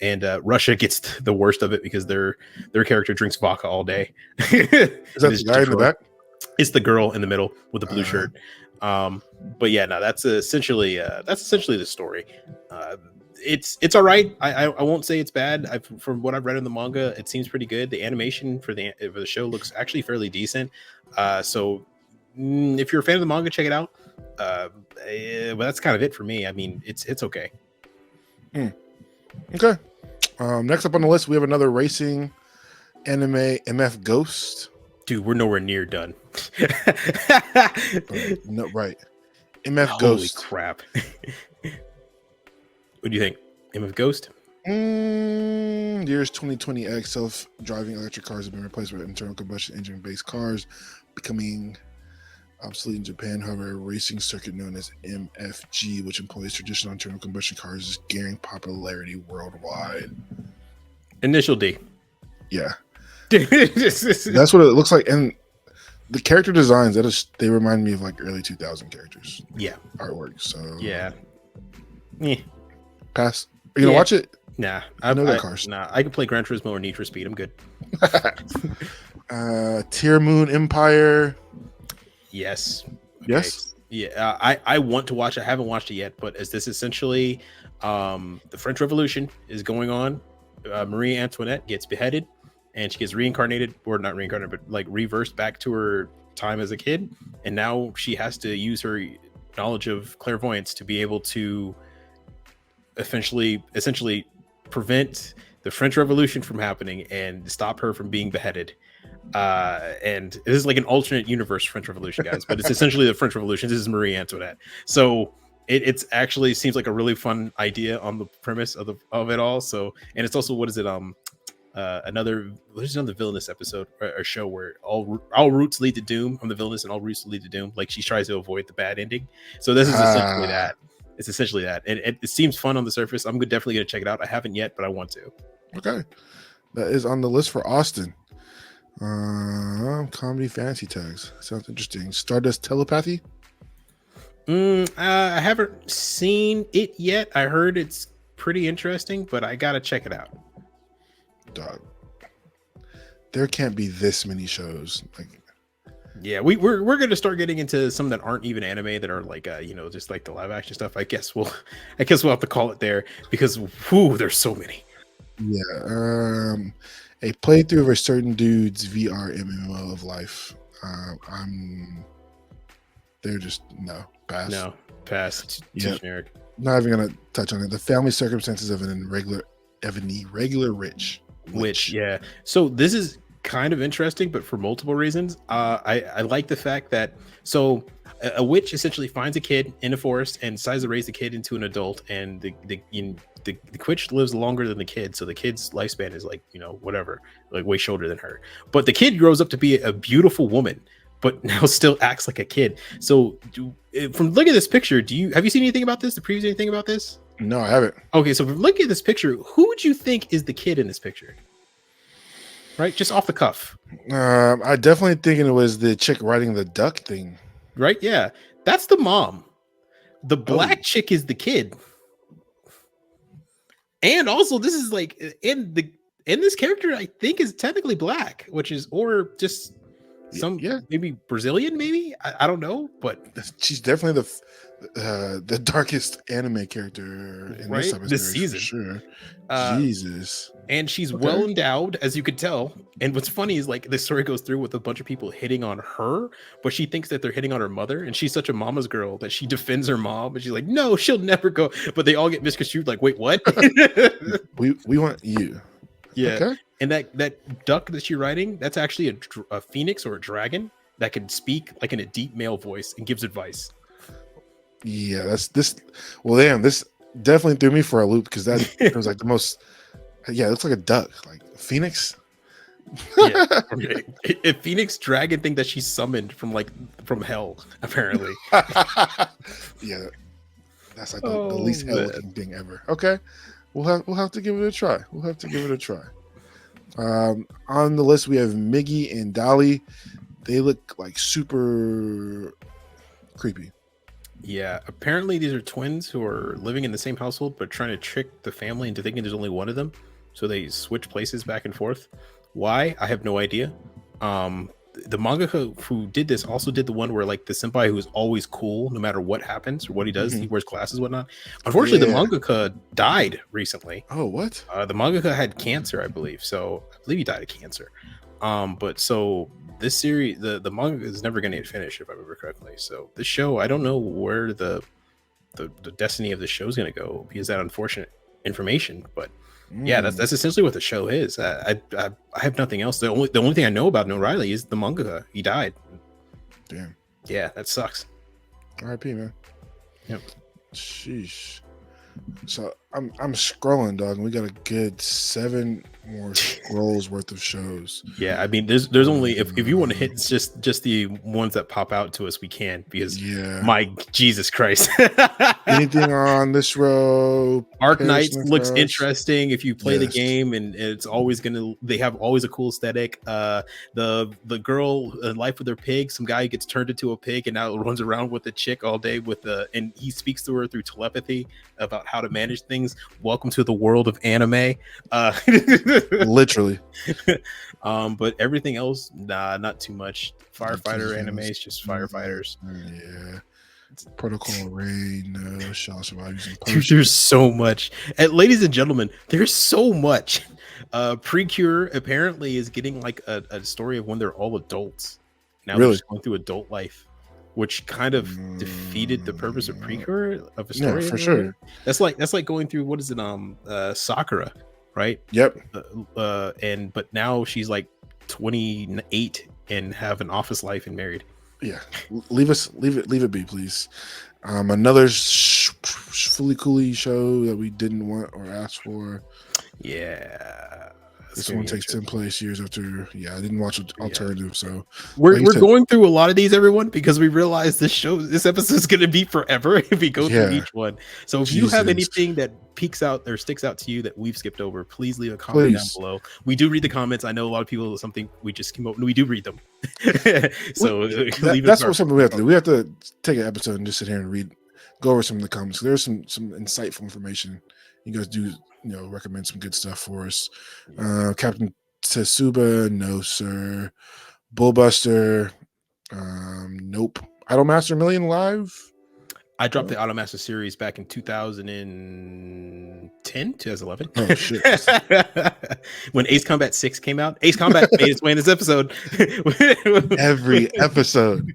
And Russia gets the worst of it because their character drinks vodka all day. Is that the guy in the back? It's the girl in the middle with the blue shirt. But yeah, no, that's essentially the story. It's all right. I won't say it's bad. From what I've read in the manga, it seems pretty good. The animation for the show looks actually fairly decent. So if you're a fan of the manga, check it out. But that's kind of it for me. I mean, it's okay. Okay. Next up on the list, we have another racing anime, MF Ghost. Dude, we're nowhere near done. No, right. MF Holy Ghost. crap. What do you think? MF Ghost? Years 2020X self-driving electric cars have been replaced with internal combustion engine-based cars, becoming obsolete in Japan. However, a racing circuit known as MFG, which employs traditional internal combustion cars, is gaining popularity worldwide. Initial D. Yeah. That's what it looks like. And the character designs, they remind me of like early 2000 characters. Yeah. Artwork. So yeah. Pass. Are you gonna watch it? Nah. I know that cars. Nah, I can play Gran Turismo or Need for Speed. I'm good. Tier Moon Empire. Yes. Okay. Yes. Yeah. I want to watch. I haven't watched it yet, but is this essentially the French Revolution is going on? Marie Antoinette gets beheaded, and she gets reincarnated, or not reincarnated, but like reversed back to her time as a kid, and now she has to use her knowledge of clairvoyance to be able to essentially prevent the French Revolution from happening and stop her from being beheaded. And this is like an alternate universe French Revolution, guys, but it's essentially the French Revolution. This is Marie Antoinette. So it's actually seems like a really fun idea on the premise of it all. So, and it's also, what is it? There's another villainous episode or show where all routes lead to doom. I'm the villainous and all routes lead to doom. Like she tries to avoid the bad ending. So this is essentially that. It's essentially that. And it seems fun on the surface. I'm definitely going to check it out. I haven't yet, but I want to. Okay. That is on the list for Austin. Comedy fantasy tags. Sounds interesting. Stardust Telepathy. I haven't seen it yet. I heard it's pretty interesting, but I got to check it out. Dog. There can't be this many shows. Like, yeah, we're going to start getting into some that aren't even anime, that are like just like the live action stuff. I guess we'll have to call it there, because there's so many. Yeah. A playthrough of a certain dude's VR MMO of life. They're just pass. No, pass. Too generic. Not even gonna touch on it. The family circumstances of an irregular rich. Which, yeah. So this is kind of interesting, but for multiple reasons. I like the fact that a witch essentially finds a kid in a forest and decides to raise the kid into an adult, and the witch lives longer than the kid, so the kid's lifespan is like whatever, like way shorter than her. But the kid grows up to be a beautiful woman, but now still acts like a kid. So from looking at this picture, have you seen anything about this? The previews, anything about this? No, I haven't. Okay, so from looking at this picture, who would you think is the kid in this picture? Right, just off the cuff. I definitely thinking it was the chick riding the duck thing. Right, yeah, that's the mom. The black chick is the kid, and also this is like in this character, I think, is technically black, which is, or just maybe Brazilian, maybe I don't know, but she's definitely the darkest anime character in this season, for sure. Jesus. And she's well endowed, as you could tell. And what's funny is, like, the story goes through with a bunch of people hitting on her, but she thinks that they're hitting on her mother, and she's such a mama's girl that she defends her mom, and she's like, no, she'll never go. But they all get misconstrued, like, wait, what? we want you. Yeah. Okay. And that duck that she's riding, that's actually a phoenix or a dragon that can speak like in a deep male voice and gives advice. Yeah, that's this. Well, damn, this definitely threw me for a loop, because it was like the most. Yeah, it looks like a duck, like a phoenix. Yeah, a phoenix dragon thing that she summoned from hell, apparently. Yeah, that's like the least hell-looking thing ever. Okay, we'll have to give it a try. On the list, we have Miggy and Dolly. They look like super creepy. Yeah, apparently these are twins who are living in the same household, but trying to trick the family into thinking there's only one of them. So they switch places back and forth. Why? I have no idea. the mangaka who did this also did the one where like the senpai who is always cool no matter what happens or what he does, he wears glasses, whatnot. Unfortunately, the mangaka died recently. Oh, what? The mangaka had cancer, I believe. So I believe he died of cancer. But so this series, the manga is never going to get finished, if I remember correctly. So this show, I don't know where the destiny of the show is going to go because that unfortunate information. But yeah, that's essentially what the show is. I have nothing else. The only thing I know about O'Reilly is the mangaka. He died. Damn. Yeah, that sucks. R.I.P. man. Yep. Sheesh. So I'm scrolling, dog, and we got a good 7 more scrolls worth of shows. Yeah, I mean, there's only if you want to hit it's just the ones that pop out to us, we can because my Jesus Christ. Anything on this row? Arc Knights looks interesting if you play the game, and it's always they have always a cool aesthetic. The girl Life with Her Pig, some guy gets turned into a pig and now runs around with a chick all day and he speaks to her through telepathy about how to manage things. Welcome to the world of anime. Literally. But everything else, nah, not too much. Firefighter anime is just firefighters. Yeah. Protocol Rain, Shall Survive. Dude, there's so much. And ladies and gentlemen, there's so much. Precure apparently is getting like a story of when they're all adults. Now they're just going through adult life, which kind of defeated the purpose of Precure of a story. Yeah, for sure. That's like going through what is it? Sakura, right? Yep. But now she's like 28 and have an office life and married. Yeah, leave it be, please. Another fully coolly show that we didn't want or ask for. Yeah, this one takes 10 place years after. Yeah, I didn't watch Alternative, so we're going through a lot of these, everyone, because we realize this episode is going to be forever if we go through each one. So if you have anything that peeks out or sticks out to you that we've skipped over, please leave a comment down below. We do read the comments. I know a lot of people something we just came up. We do read them. So that's what something we have to do. We have to take an episode and just sit here and go over some of the comments. There's some insightful information. You guys do recommend some good stuff for us. Captain Tetsuba, no sir. Bullbuster, nope. Idolmaster Million Live. I dropped the Automaster series back in 2011. Oh shit! When Ace Combat 6 came out, Ace Combat made its way in this episode. Every episode.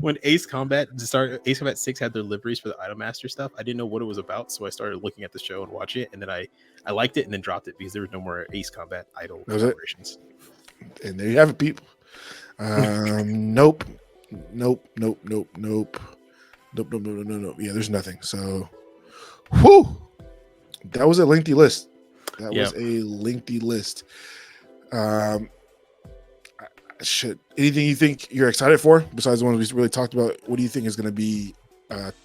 When Ace Combat 6 had their liveries for the Idolmaster stuff, I didn't know what it was about, so I started looking at the show and watching it, and then I liked it and then dropped it because there was no more Ace Combat Idol collaborations. And there you have it, people. Nope. Nope. Yeah, there's nothing. So, whew, that was a lengthy list. Was a lengthy list. Shit. Anything you think you're excited for besides the ones we really talked about? What do you think is going to be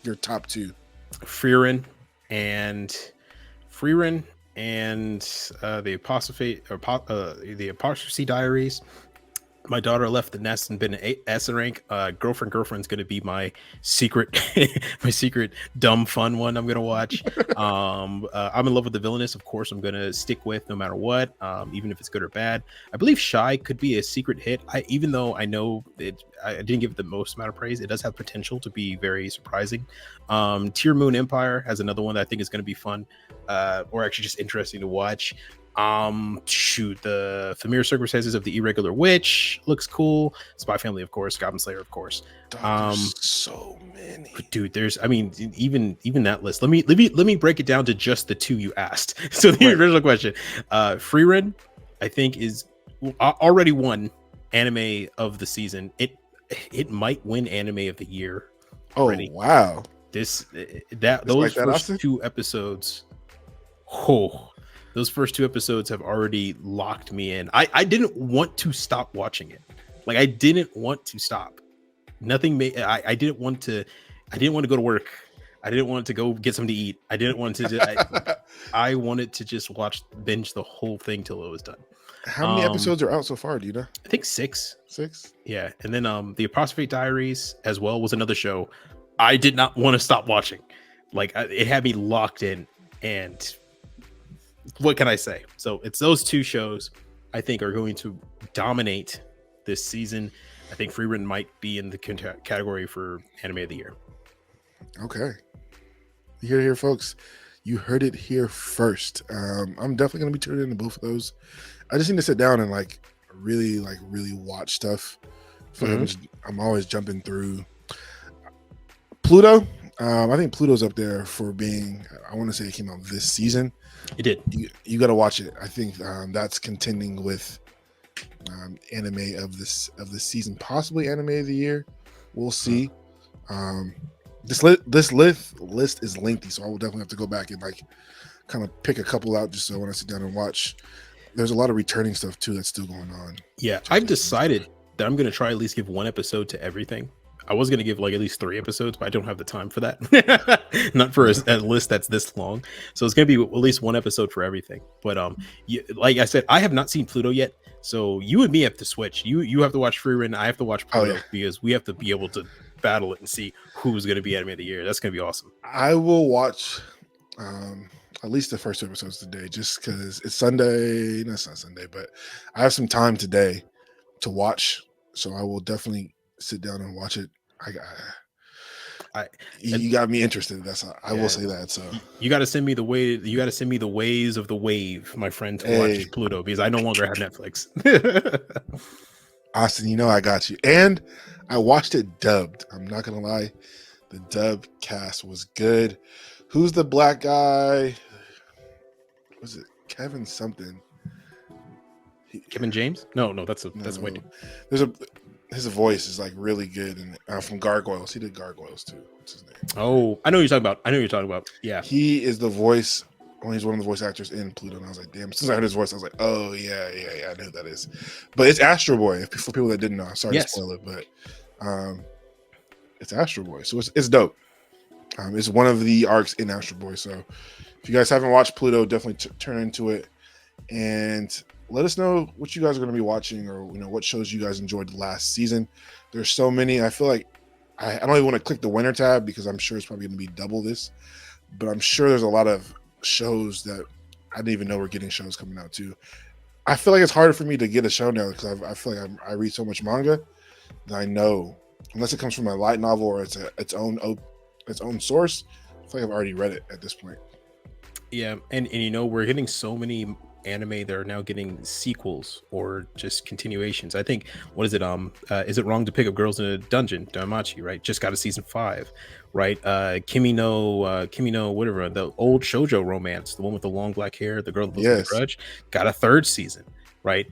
your top 2? Freerin and the Apostasy Diaries. My daughter left the nest and been an S rank. Girlfriend's going to be my secret dumb fun one I'm going to watch. I'm in love with the Villainous. Of course, I'm going to stick with no matter what, even if it's good or bad. I believe Shy could be a secret hit. Even though I know I didn't give it the most amount of praise, it does have potential to be very surprising. Tier Moon Empire has another one that I think is going to be fun, or actually just interesting to watch. The Familiar Circumstances of the Irregular Witch looks cool. Spy Family, of course. Goblin Slayer, of course. There's so many. But dude, even that list. Let me break it down to just the 2 you asked. So the original question, Freerin, I think is already won anime of the season. It might win anime of the year. Already. Oh wow! Those first 2 episodes. Those first 2 episodes have already locked me in. I didn't want to stop watching it. Like I didn't want to stop. Nothing made. I didn't want to go to work. I didn't want to go get something to eat. I didn't want to. I wanted to just binge the whole thing till it was done. How many episodes are out so far? Do you know? I think 6. 6. Yeah, and then the Apostate Diaries as well was another show. I did not want to stop watching. Like it had me locked in, and what can I say? So it's those 2 shows I think are going to dominate this season. I think Free Run might be in the category for anime of the year. Okay. You hear it here, folks. You heard it here first. I'm definitely gonna be tuning into both of those. I just need to sit down and really watch stuff. I feel like I'm always jumping through. Pluto. I think Pluto's up there for being. I want to say it came out this season. It did. You got to watch it. I think that's contending with anime of the season, possibly anime of the year. We'll see. This list is lengthy, so I will definitely have to go back and kind of pick a couple out just so when I sit down and watch. There's a lot of returning stuff too that's still going on. Yeah, I've decided that I'm going to try at least give one episode to everything. I was going to give at least 3 episodes, but I don't have the time for that. Not for a list that's this long. So it's going to be at least 1 episode for everything. But like I said, I have not seen Pluto yet. So you and me have to switch. You have to watch Free Run. I have to watch Pluto because we have to be able to battle it and see who's going to be anime of the year. That's going to be awesome. I will watch at least the first 2 episodes today just because it's Sunday. No, it's not Sunday, but I have some time today to watch. So I will definitely sit down and watch it. You got me interested. I will say that. So you got to send me the way. You got to send me the ways of the wave, my friend, to watch Pluto because I no longer have Netflix. Austin, I got you. And I watched it dubbed. I'm not gonna lie, the dub cast was good. Who's the black guy? Was it Kevin something? Kevin James? No, that's Wayne. His voice is really good, and from Gargoyles, he did Gargoyles too. What's his name? Oh, I know what you're talking about. Yeah, he is the voice. He's one of the voice actors in Pluto, and I was like, damn. As soon as I heard his voice, I was like, oh yeah, I know who that is. But it's Astro Boy. For people that didn't know, I'm sorry to spoil it, but it's Astro Boy, so it's dope. It's one of the arcs in Astro Boy. So if you guys haven't watched Pluto, definitely turn into it and let us know what you guys are going to be watching, or what shows you guys enjoyed last season. There's so many. I feel like I don't even want to click the winner tab because I'm sure it's probably going to be double this, but I'm sure there's a lot of shows that I didn't even know were getting shows coming out too. I feel like it's harder for me to get a show now because I feel like I read so much manga that I know, unless it comes from a light novel or it's its own source, I feel like I've already read it at this point. Yeah, and we're getting so many anime that are now getting sequels or just continuations. I think is it wrong to pick up girls in a dungeon? Damachi, right? Just got a season 5, right? Kimi no whatever, the old shoujo romance, the one with the long black hair, the girl that lives in the grudge, got a 3rd season, right?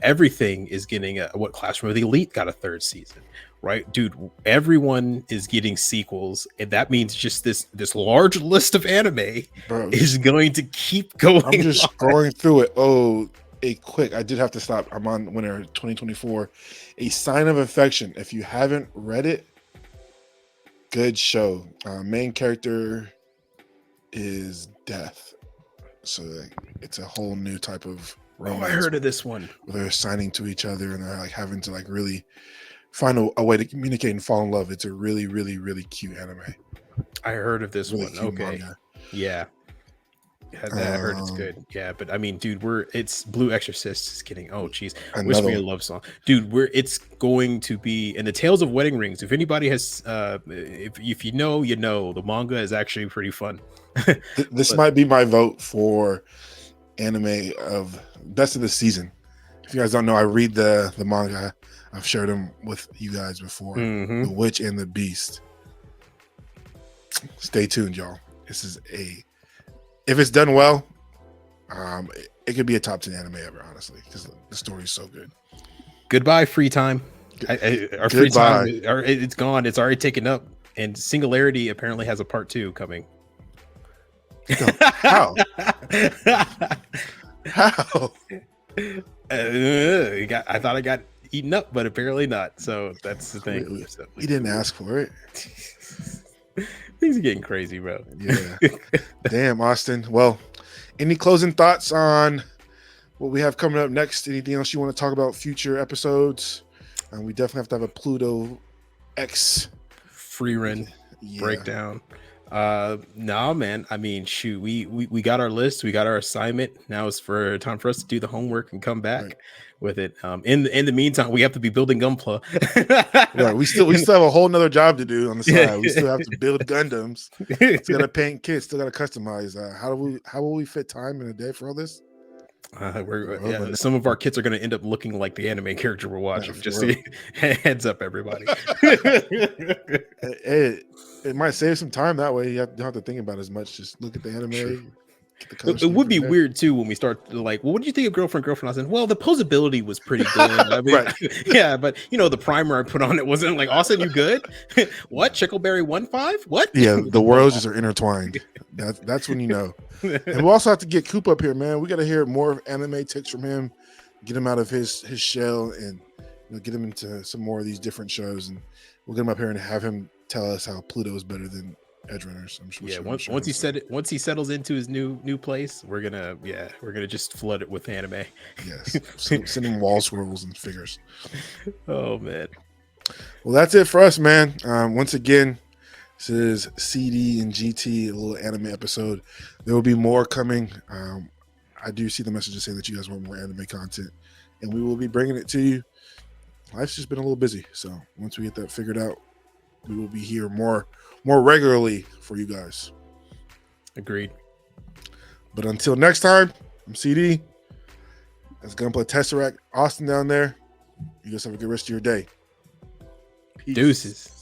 Everything is getting what Classroom of the Elite got a 3rd season, right? Dude, everyone is getting sequels, and that means just this large list of anime is going to keep going. I'm just scrolling through it. Oh, quick, I did have to stop. I'm on Winter 2024. A Sign of Affection. If you haven't read it, good show. Main character is Death, so it's a whole new type of romance. Oh, I heard of this one. Where they're assigning to each other and they're having to really find a way to communicate and fall in love. It's a really, really, really cute anime. I heard of this really one. Okay. Manga. Yeah. I heard it's good. Yeah, but I mean, dude, it's Blue Exorcist is getting. Oh, geez, Wish Me a Love Song, dude. It's going to be in the Tales of Wedding Rings. If anybody has, if you know, the manga is actually pretty fun. This might be my vote for anime of best of the season. If you guys don't know, I read the manga. I've shared them with you guys before. The Witch and the Beast. Stay tuned, y'all. This is if it's done well, it could be a top 10 anime ever, honestly, because the story is so good. Goodbye, free time. Our free time, it's gone. It's already taken up. And Singularity apparently has a part 2 coming. How? How? I thought I got eaten up, but apparently not. So that's the thing. We didn't ask for it. Things are getting crazy, bro. Yeah. Damn, Austin. Well, any closing thoughts on what we have coming up next? Anything else you want to talk about future episodes? We definitely have to have a Pluto X Free Run breakdown. No, man. I mean, shoot, we got our list, we got our assignment. Now it's for time for us to do the homework and come back Right. with it. In the meantime, we have to be building Gunpla. Right. We still have a whole nother job to do on the side. We still have to build Gundams. Still got to paint kits. Still got to customize. How will we fit time in a day for all this? Some of our kits are going to end up looking like the anime character we're watching. Yeah, Just for see, heads up, everybody. It might save some time that way. You don't have to think about it as much. Just look at the anime. Sure. Get the color It scheme would from be there. weird too when we start to like, well, what did you think of girlfriend? I was in, well, the posability was pretty good. I mean, Right. yeah, but the primer I put on it wasn't like, Austin, you good? What? Chickleberry 1.5? What? Yeah, the worlds just are intertwined. That's when you know. And we also have to get Coop up here, man. We got to hear more of anime tips from him, get him out of his shell, and get him into some more of these different shows. And we'll get him up here and have him tell us how Pluto is better than Edge Runners. I'm sure. Yeah, once he settles into his new place, we're gonna just flood it with anime. Yes, send him wall swirls and figures. Oh man. Well, that's it for us, man. Once again, this is CD and GT, a little anime episode. There will be more coming. I do see the messages saying that you guys want more anime content, and we will be bringing it to you. Life's just been a little busy, so once we get that figured out, we will be here more regularly for you guys. Agreed. But until next time, I'm CD. That's Gunpla Tesseract. Austin down there. You guys have a good rest of your day. Peace. Deuces.